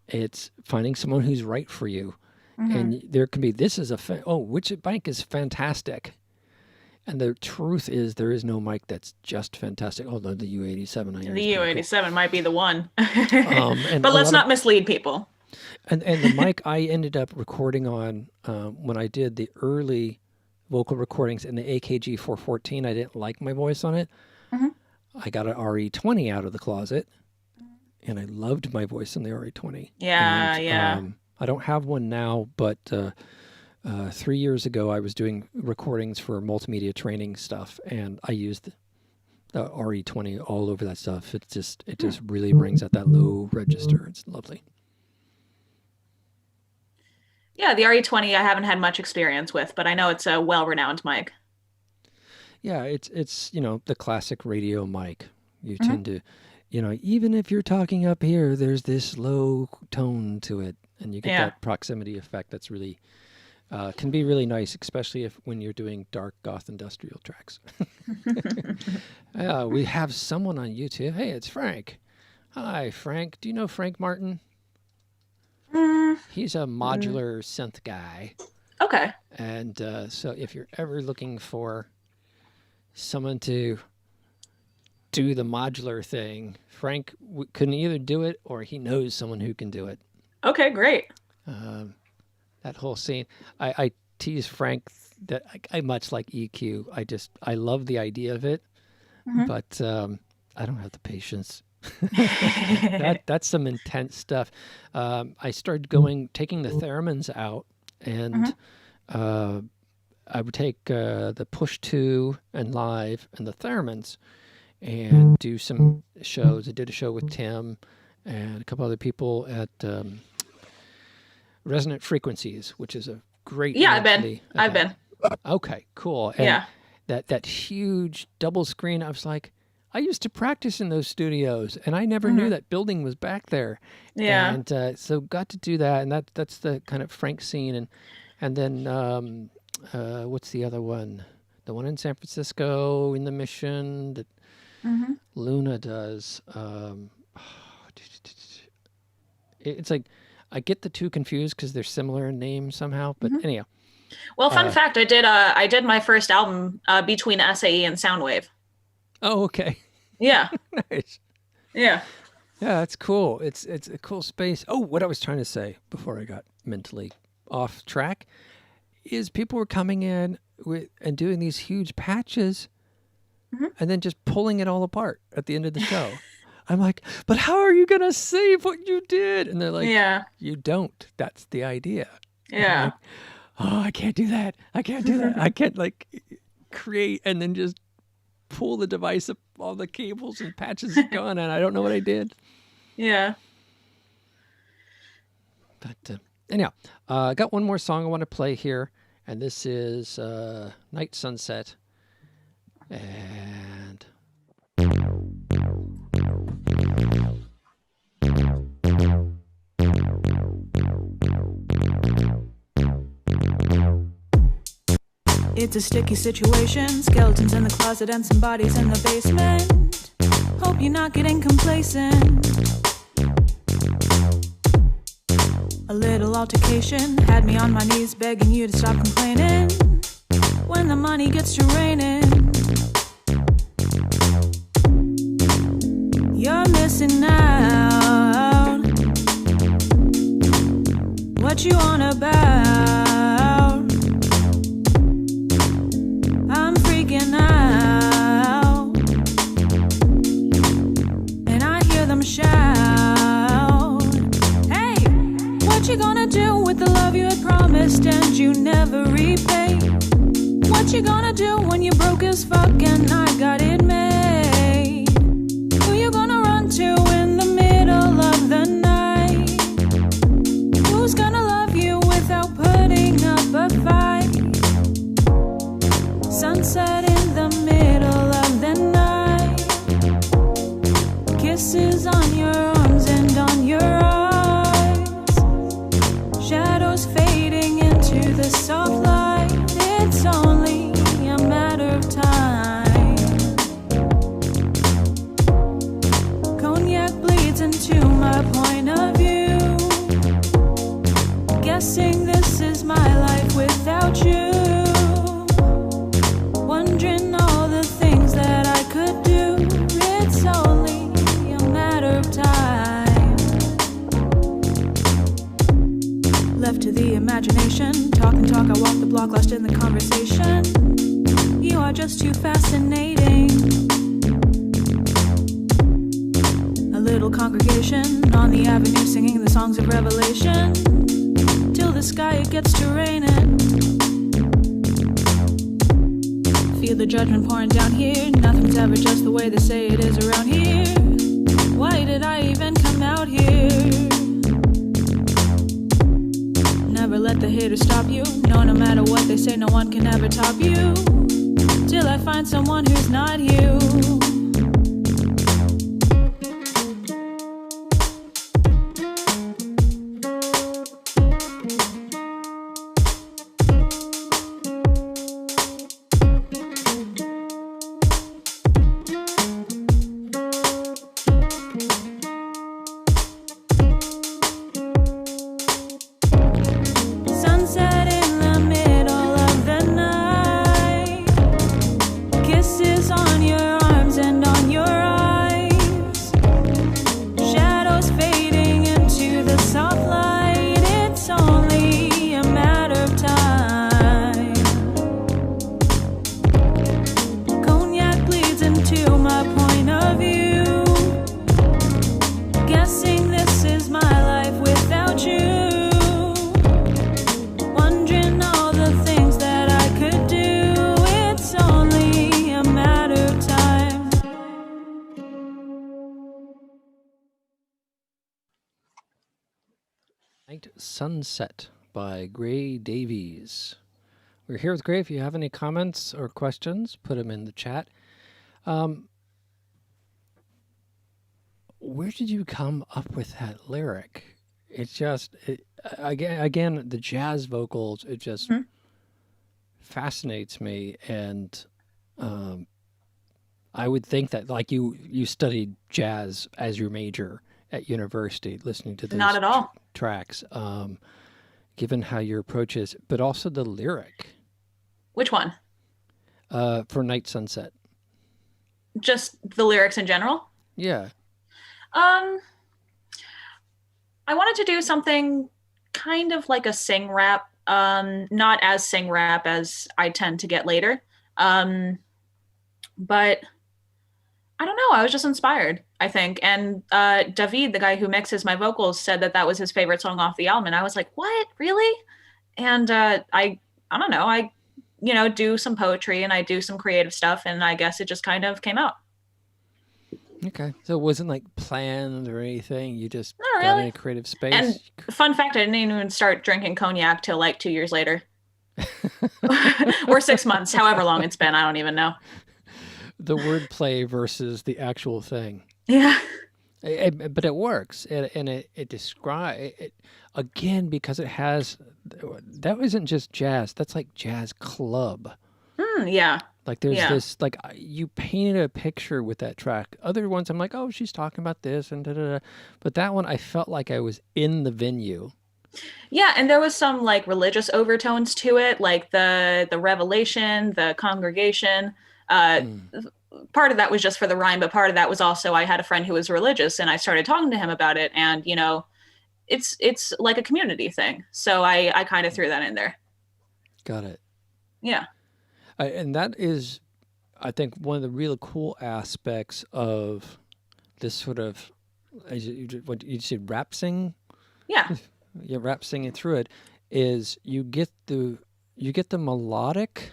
It's finding someone who's right for you. Mhm. And there can be, which mic is fantastic? And the truth is, there is no mic that's just fantastic. Although the U87, I hear, The is pretty U87 might be the one. and But a let's lot not mislead people. And the mic I ended up recording on when I did the early vocal recordings in the AKG 414, I didn't like my voice on it. Mhm. I got an RE20 out of the closet, and I loved my voice in the RE20. Yeah, And, yeah. I don't have one now, but 3 years ago I was doing recordings for multimedia training stuff, and I used the RE20 all over that stuff. It just really brings out that low register. It's lovely. Yeah, the RE20 I haven't had much experience with, but I know it's a well-renowned mic. Yeah, it's the classic radio mic. You Mhm. tend to, even if you're talking up here, there's this low tone to it, and you get Yeah. that proximity effect. That's really can be really nice, especially if when you're doing dark goth industrial tracks. We have someone on YouTube. Hey, it's Frank. Hi, Frank. Do you know Frank Martin? Mm, He's a modular synth guy. okay. And so if you're ever looking for someone to do the modular thing, Frank can either do it or he knows someone who can do it. Okay, great. That whole scene, I tease Frank that I much like EQ. I love the idea of it, Mhm. but I don't have the patience. That's some intense stuff. I started taking the theremins out, and I would take the push two and live and the theremins, and do some shows. I did a show with Tim and a couple other people at Resonant Frequencies, which is a great Yeah, I've been. monthly I've event. been. Okay, cool. And Yeah. that huge double screen, I was like, I used to practice in those studios, and I never knew that building was back there. Yeah. And so got to do that, and that's the kind of Frank scene, and then what's the other one? The one in San Francisco in the Mission that Luna does. It's like I get the two confused because they're similar in name somehow, but anyhow. Well, fun fact, I did my first album between SAE and Soundwave. Oh, okay. Yeah. Nice. Yeah. Yeah, that's cool. It's a cool space. Oh, what I was trying to say before I got mentally off track is people were coming in and doing these huge patches and then just pulling it all apart at the end of the show. I'm like, but how are you going to save what you did? And they're like, Yeah. you don't. That's the idea. Yeah. Oh, I can't do that. I can't do that. I can't create and then just pull the device up, all the cables and patches is gone, and I don't know what I did. Yeah. But anyhow, I got one more song I want to play here, and this is Night Sunset. And It's a sticky situation. Skeletons in the closet and some bodies in the basement. Hope you're not getting complacent. A little altercation had me on my knees begging you to stop complaining. When the money gets to raining, you're missing out. What you on about? I'm freaking out, and I hear them shout, hey, what you gonna do with the love you had promised and you never repaid? What you gonna do when you're broke as fuck and I got it made? Who you gonna run to in the middle of the night? Who's gonna love you without putting up a fight? Sunset in the middle of the night. Kisses on your arms and on your eyes. Shadows fading into the soft light. It's only a matter of time. Cognac bleeds into my point of view. Guessing this is my life without you. Wondering all the things that I could do. It's only a matter of time. Left to the imagination. Talk and talk, I walk the block, lost in the conversation. You are just too fascinating. A little congregation on the avenue singing the songs of Revelation. Till the sky it gets to raining. Feel the judgment pouring down here. Nothing's ever just the way they say it is around here. Why did I even come out here? Never never let the haters stop you. No, no matter what they say, no one can ever top you. Till I find someone who's not you. Sunset in the middle of the night. Kisses on your arms and on your eyes. Shadows fading into the soft light. It's only a matter of time. Cognac bleeds into my point of view. Guessing this is my life without you. Wondering all the things that I could do. It's only a matter of time. Night Sunset by Gray Davies. We're here with Gray. If you have any comments or questions, put them in the chat. Where did you come up with that lyric? It's just, again, the jazz vocals, it just fascinates me. And I would think that, like, you studied jazz as your major at university, listening to those Not at all. tracks, given how your approach is, but also the lyric Which one? for Night Sunset. Just the lyrics in general? Yeah. I wanted to do something kind of like a sing rap, not as sing rap as I tend to get later. But I don't know. I was just inspired, I think. And David, the guy who mixes my vocals, said that that was his favorite song off the album. And I was like, what? Really? And I don't know. I, do some poetry and I do some creative stuff. And I guess it just kind of came out. Okay. So it wasn't like planned or anything. You just Not got in really. a creative space. And fun fact, I didn't even start drinking cognac till like 2 years later. Or 6 months, however long it's been. I don't even know. The wordplay versus the actual thing. Yeah. But it works. And it describes, again, because it has, that wasn't just jazz. That's like jazz club. Yeah. Like there's Yeah. this, like you painted a picture with that track. Other ones I'm like, oh, she's talking about this and da-da-da. But that one, I felt like I was in the venue. Yeah, and there was some like religious overtones to it, like the revelation, the congregation. Part of that was just for the rhyme, but part of that was also I had a friend who was religious, and I started talking to him about it, and it's like a community thing. So I kind of threw that in there. Got it. Yeah. And that is, I think, one of the really cool aspects of this sort of, what you said, rap sing? Yeah. Yeah, rap singing through it is you get the melodic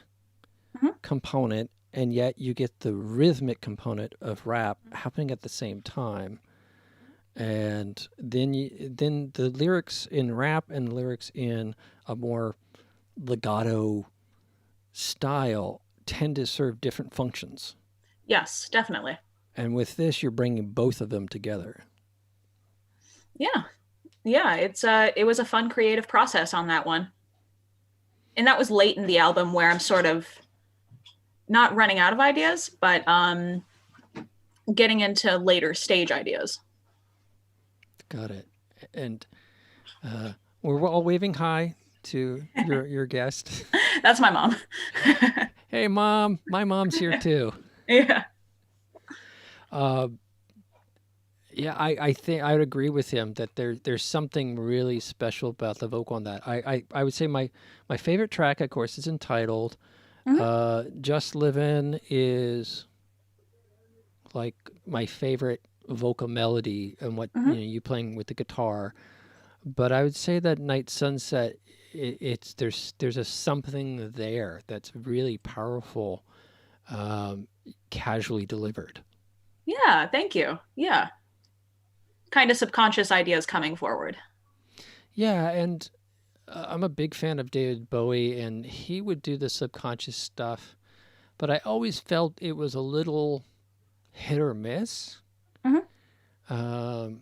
component, and yet you get the rhythmic component of rap happening at the same time. And then the lyrics in rap and lyrics in a more legato style tend to serve different functions. Yes, definitely. And with this, you're bringing both of them together. Yeah. Yeah, it was a fun creative process on that one. And that was late in the album where I'm sort of not running out of ideas, but getting into later stage ideas. Got it. And we're all waving hi to your guest. That's my mom. Hey, Mom. My mom's here too. Yeah. Yeah, I think I would agree with him that there's something really special about the vocal on that. I would say my favorite track, of course, is entitled. Just Livin' is like my favorite vocal melody and what you playing with the guitar. But I would say that Night Sunset, there's a something there that's really powerful, casually delivered. Yeah, thank you. Yeah. Kind of subconscious ideas coming forward. Yeah, and I'm a big fan of David Bowie, and he would do the subconscious stuff, but I always felt it was a little hit or miss. Mhm. Um,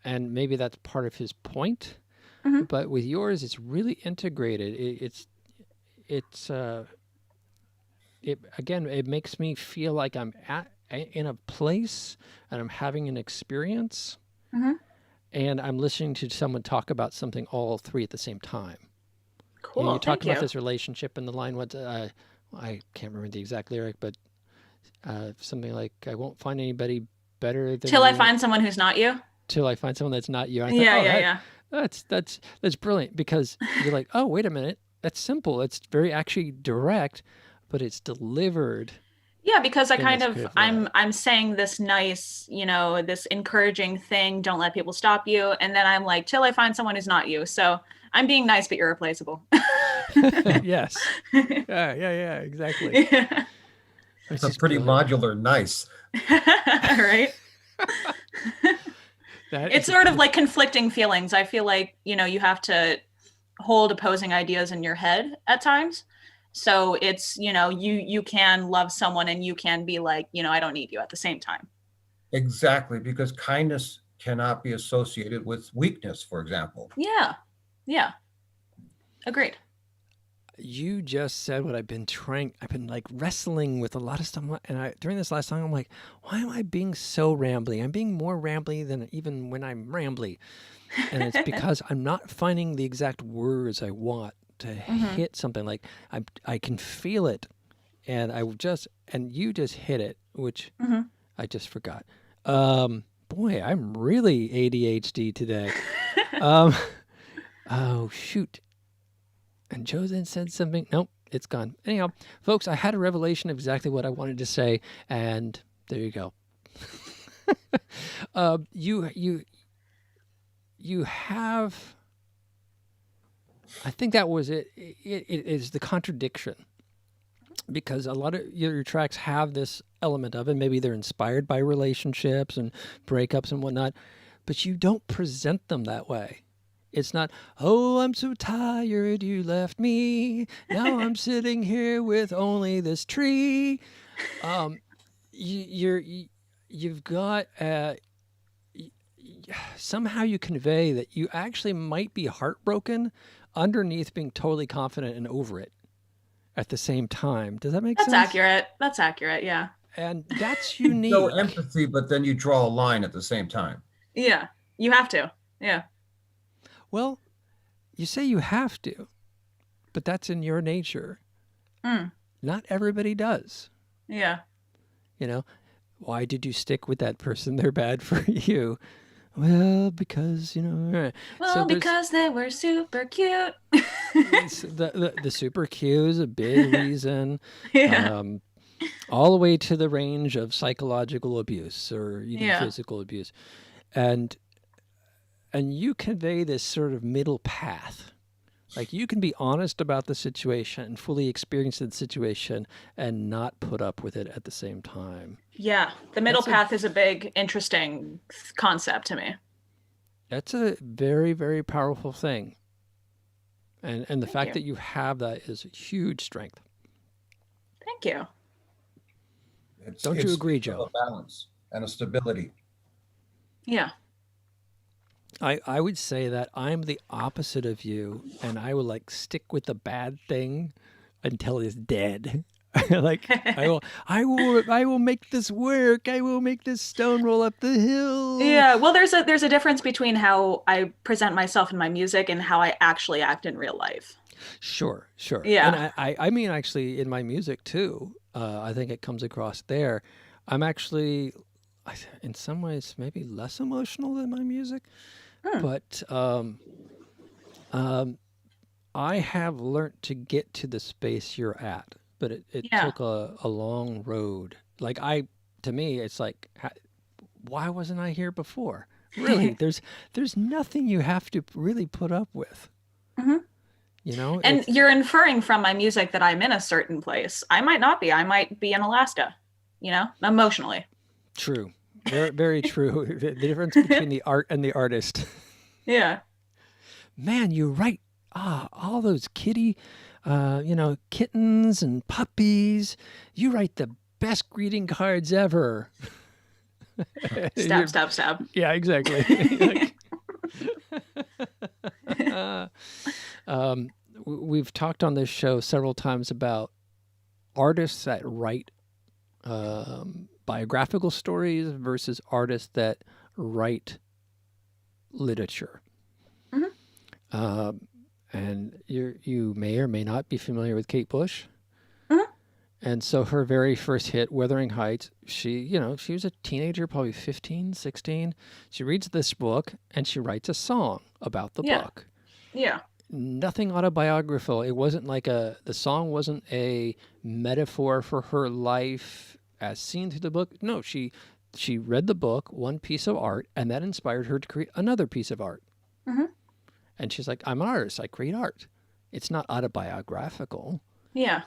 and maybe that's part of his point. Mhm. But with yours, it's really integrated. It's it again. It makes me feel like I'm in a place and I'm having an experience, Mhm. and I'm listening to someone talk about something all three at the same time. You know, Cool. you talked Thank about you. this relationship, and the line was, I can't remember the exact lyric, but something like, "I won't find anybody better than Till I you find someone who's not you. till I find someone that's not you." And I thought, Yeah, oh, yeah, yeah. that's brilliant, because you're like, oh, wait a minute, that's simple. It's very actually direct, but it's delivered Yeah, because I in kind this of creative I'm way. I'm saying this nice, this encouraging thing, don't let people stop you, and then I'm like, till I find someone who's not you. So I'm being nice, but irreplaceable. Yes. Yeah, exactly. Yeah. It's It's a just pretty brilliant. modular nice. Right? That It's is sort of like conflicting feelings. I feel like, you have to hold opposing ideas in your head at times. So it's, you can love someone and you can be like, I don't need you at the same time. Exactly, because kindness cannot be associated with weakness, for example. Yeah. Yeah. Agreed. you just said what I've been like wrestling with a lot of stuff. And during this last song, I'm like, why am I being so rambly? I'm being more rambly than even when I'm rambly. And it's because I'm not finding the exact words I want to Mhm. hit something. Like I can feel it. And and you just hit it, which Mhm. I just forgot. Boy, I'm really ADHD today. Um, oh, shoot. And Joe then said something. Nope, it's gone. Anyhow, folks, I had a revelation of exactly what I wanted to say, and there you go. You have. I think that was it. It is the contradiction, because a lot of your tracks have this element of it. Maybe they're inspired by relationships and breakups and whatnot, but you don't present them that way. It's not, oh, I'm so tired you left me. Now I'm sitting here with only this tree. Um, you've got somehow you convey that you actually might be heartbroken underneath being totally confident and over it at the same time. Does that make That's sense? accurate. That's accurate. Yeah. And that's You show unique. empathy, but then you draw a line at the same time. Yeah. You have to. Yeah. Well, you say you have to, but that's in your nature. Mm. Not everybody does. Yeah. You know, why did you stick with that person? They're bad for you. Well, because, Well, so there's because they were super cute. the super Q is a big reason. Yeah. All the way to the range of psychological abuse or even Yeah. physical abuse. And you convey this sort of middle path. Like, you can be honest about the situation and fully experience the situation and not put up with it at the same time. Yeah. The middle That's a- path is a big, interesting concept to me. That's a very, very powerful thing. And the Thank fact you. that you have that is a huge strength. Thank you. Don't you agree, A Joe? balance and a stability. Yeah. I would say that I'm the opposite of you, and I will like stick with the bad thing until it's dead. Like, I will make this work. I will make this stone roll up the hill. Yeah. Well, there's a difference between how I present myself in my music and how I actually act in real life. Sure. Yeah. And I mean, actually, in my music too, I think it comes across there. I'm actually, in some ways, maybe less emotional than my music, but I have learned to get to the space you're at, but it Yeah. took a long road. Like, to me, it's like, why wasn't I here before? Really, there's nothing you have to really put up with. Mhm. And It's you're inferring from my music that I'm in a certain place. I might not be. I might be in Alaska, emotionally. true. Very, very true. The difference between the art and the artist. Yeah. Man, you're right. all those kittens and puppies. You write the best greeting cards ever. Stab, stab, stab. Yeah, exactly. We've talked on this show several times about artists that write biographical stories versus artists that write literature. And you may or may not be familiar with Kate Bush. And so her very first hit, Wuthering Heights, she was a teenager, probably 15, 16. She reads this book and she writes a song about the book. Yeah. Nothing autobiographical. It wasn't like the song wasn't a metaphor for her life as seen through the book. No, she read the book, one piece of art, and that inspired her to create another piece of art. And she's like, I'm an artist. I create art. It's not autobiographical. Yeah.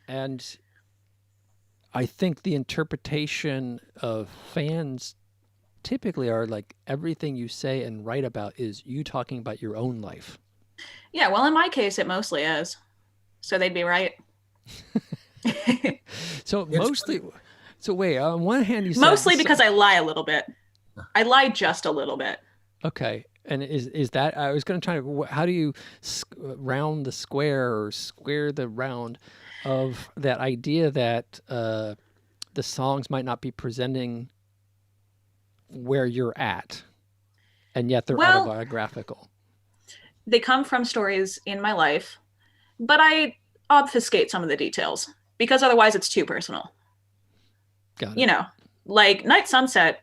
And I think the interpretation of fans typically are like everything you say and write about is you talking about your own life. Yeah. Well, in my case, it mostly is. So they'd be right. So wait, on one hand, you said Mostly because I lie a little bit. I lie just a little bit. Okay. And is that, I was going to try to, how do you round the square or square the round of that idea that the songs might not be presenting where you're at, and yet they're autobiographical? They come from stories in my life, but I obfuscate some of the details because otherwise it's too personal. Got it. Like Night Sunset,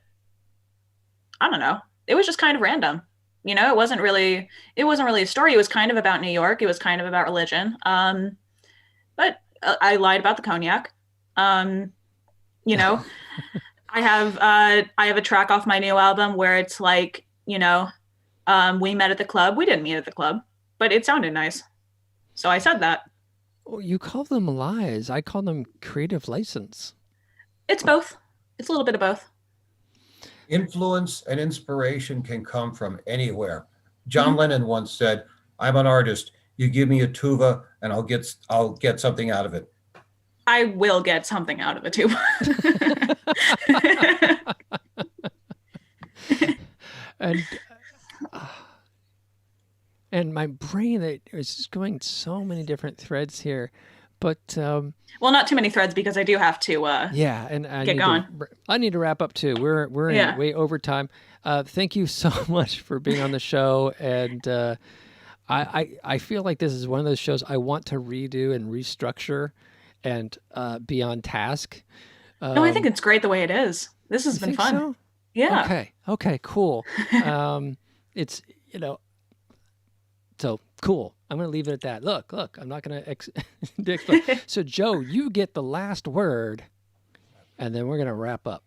I don't know. It was just kind of random. It wasn't really a story. It was kind of about New York. It was kind of about religion. But I lied about the cognac. I have a track off my new album where it's like, we met at the club. We didn't meet at the club, but it sounded nice. So I said that. Well, you call them lies. I call them creative license. It's both. It's a little bit of both. Influence and inspiration can come from anywhere. John Lennon once said, I'm an artist. You give me a tuba and I'll get something out of it. I will get something out of a tuba. And my brain is just going so many different threads here. But well, not too many threads because I do have to and I need to wrap up too. We're in way over time. Thank you so much for being on the show, and I feel like this is one of those shows I want to redo and restructure and be on task. No, I think it's great the way it is. This has been fun. So? Yeah. Okay, cool. It's so cool. I'm going to leave it at that. Look, I'm not going to explain. So, Joe, you get the last word, and then we're going to wrap up.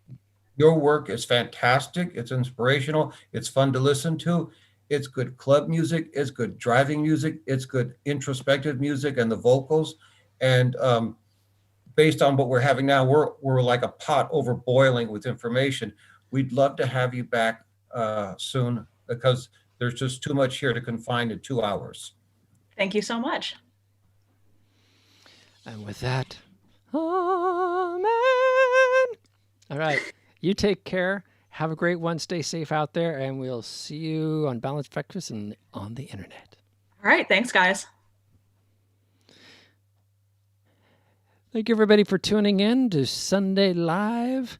Your work is fantastic. It's inspirational. It's fun to listen to. It's good club music. It's good driving music. It's good introspective music and the vocals. And based on what we're having now, we're like a pot over boiling with information. We'd love to have you back soon because there's just too much here to confine in 2 hours. Thank you so much. And with that, amen. All right. You take care. Have a great one. Stay safe out there. And we'll see you on Balanced Breakfast and on the internet. All right. Thanks, guys. Thank you, everybody, for tuning in to Sunday Live.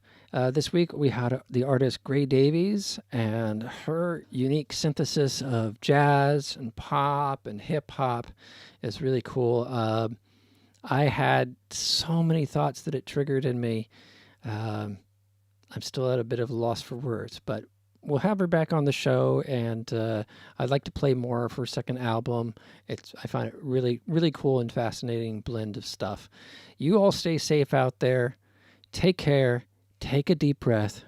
This week, we had the artist Gray Davies, and her unique synthesis of jazz and pop and hip hop is really cool. I had so many thoughts that it triggered in me. I'm still at a bit of a loss for words, but we'll have her back on the show, and I'd like to play more of her second album. I find it really, really cool and fascinating blend of stuff. You all stay safe out there. Take care. Take a deep breath.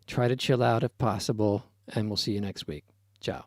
Try to chill out if possible, and we'll see you next week. Ciao.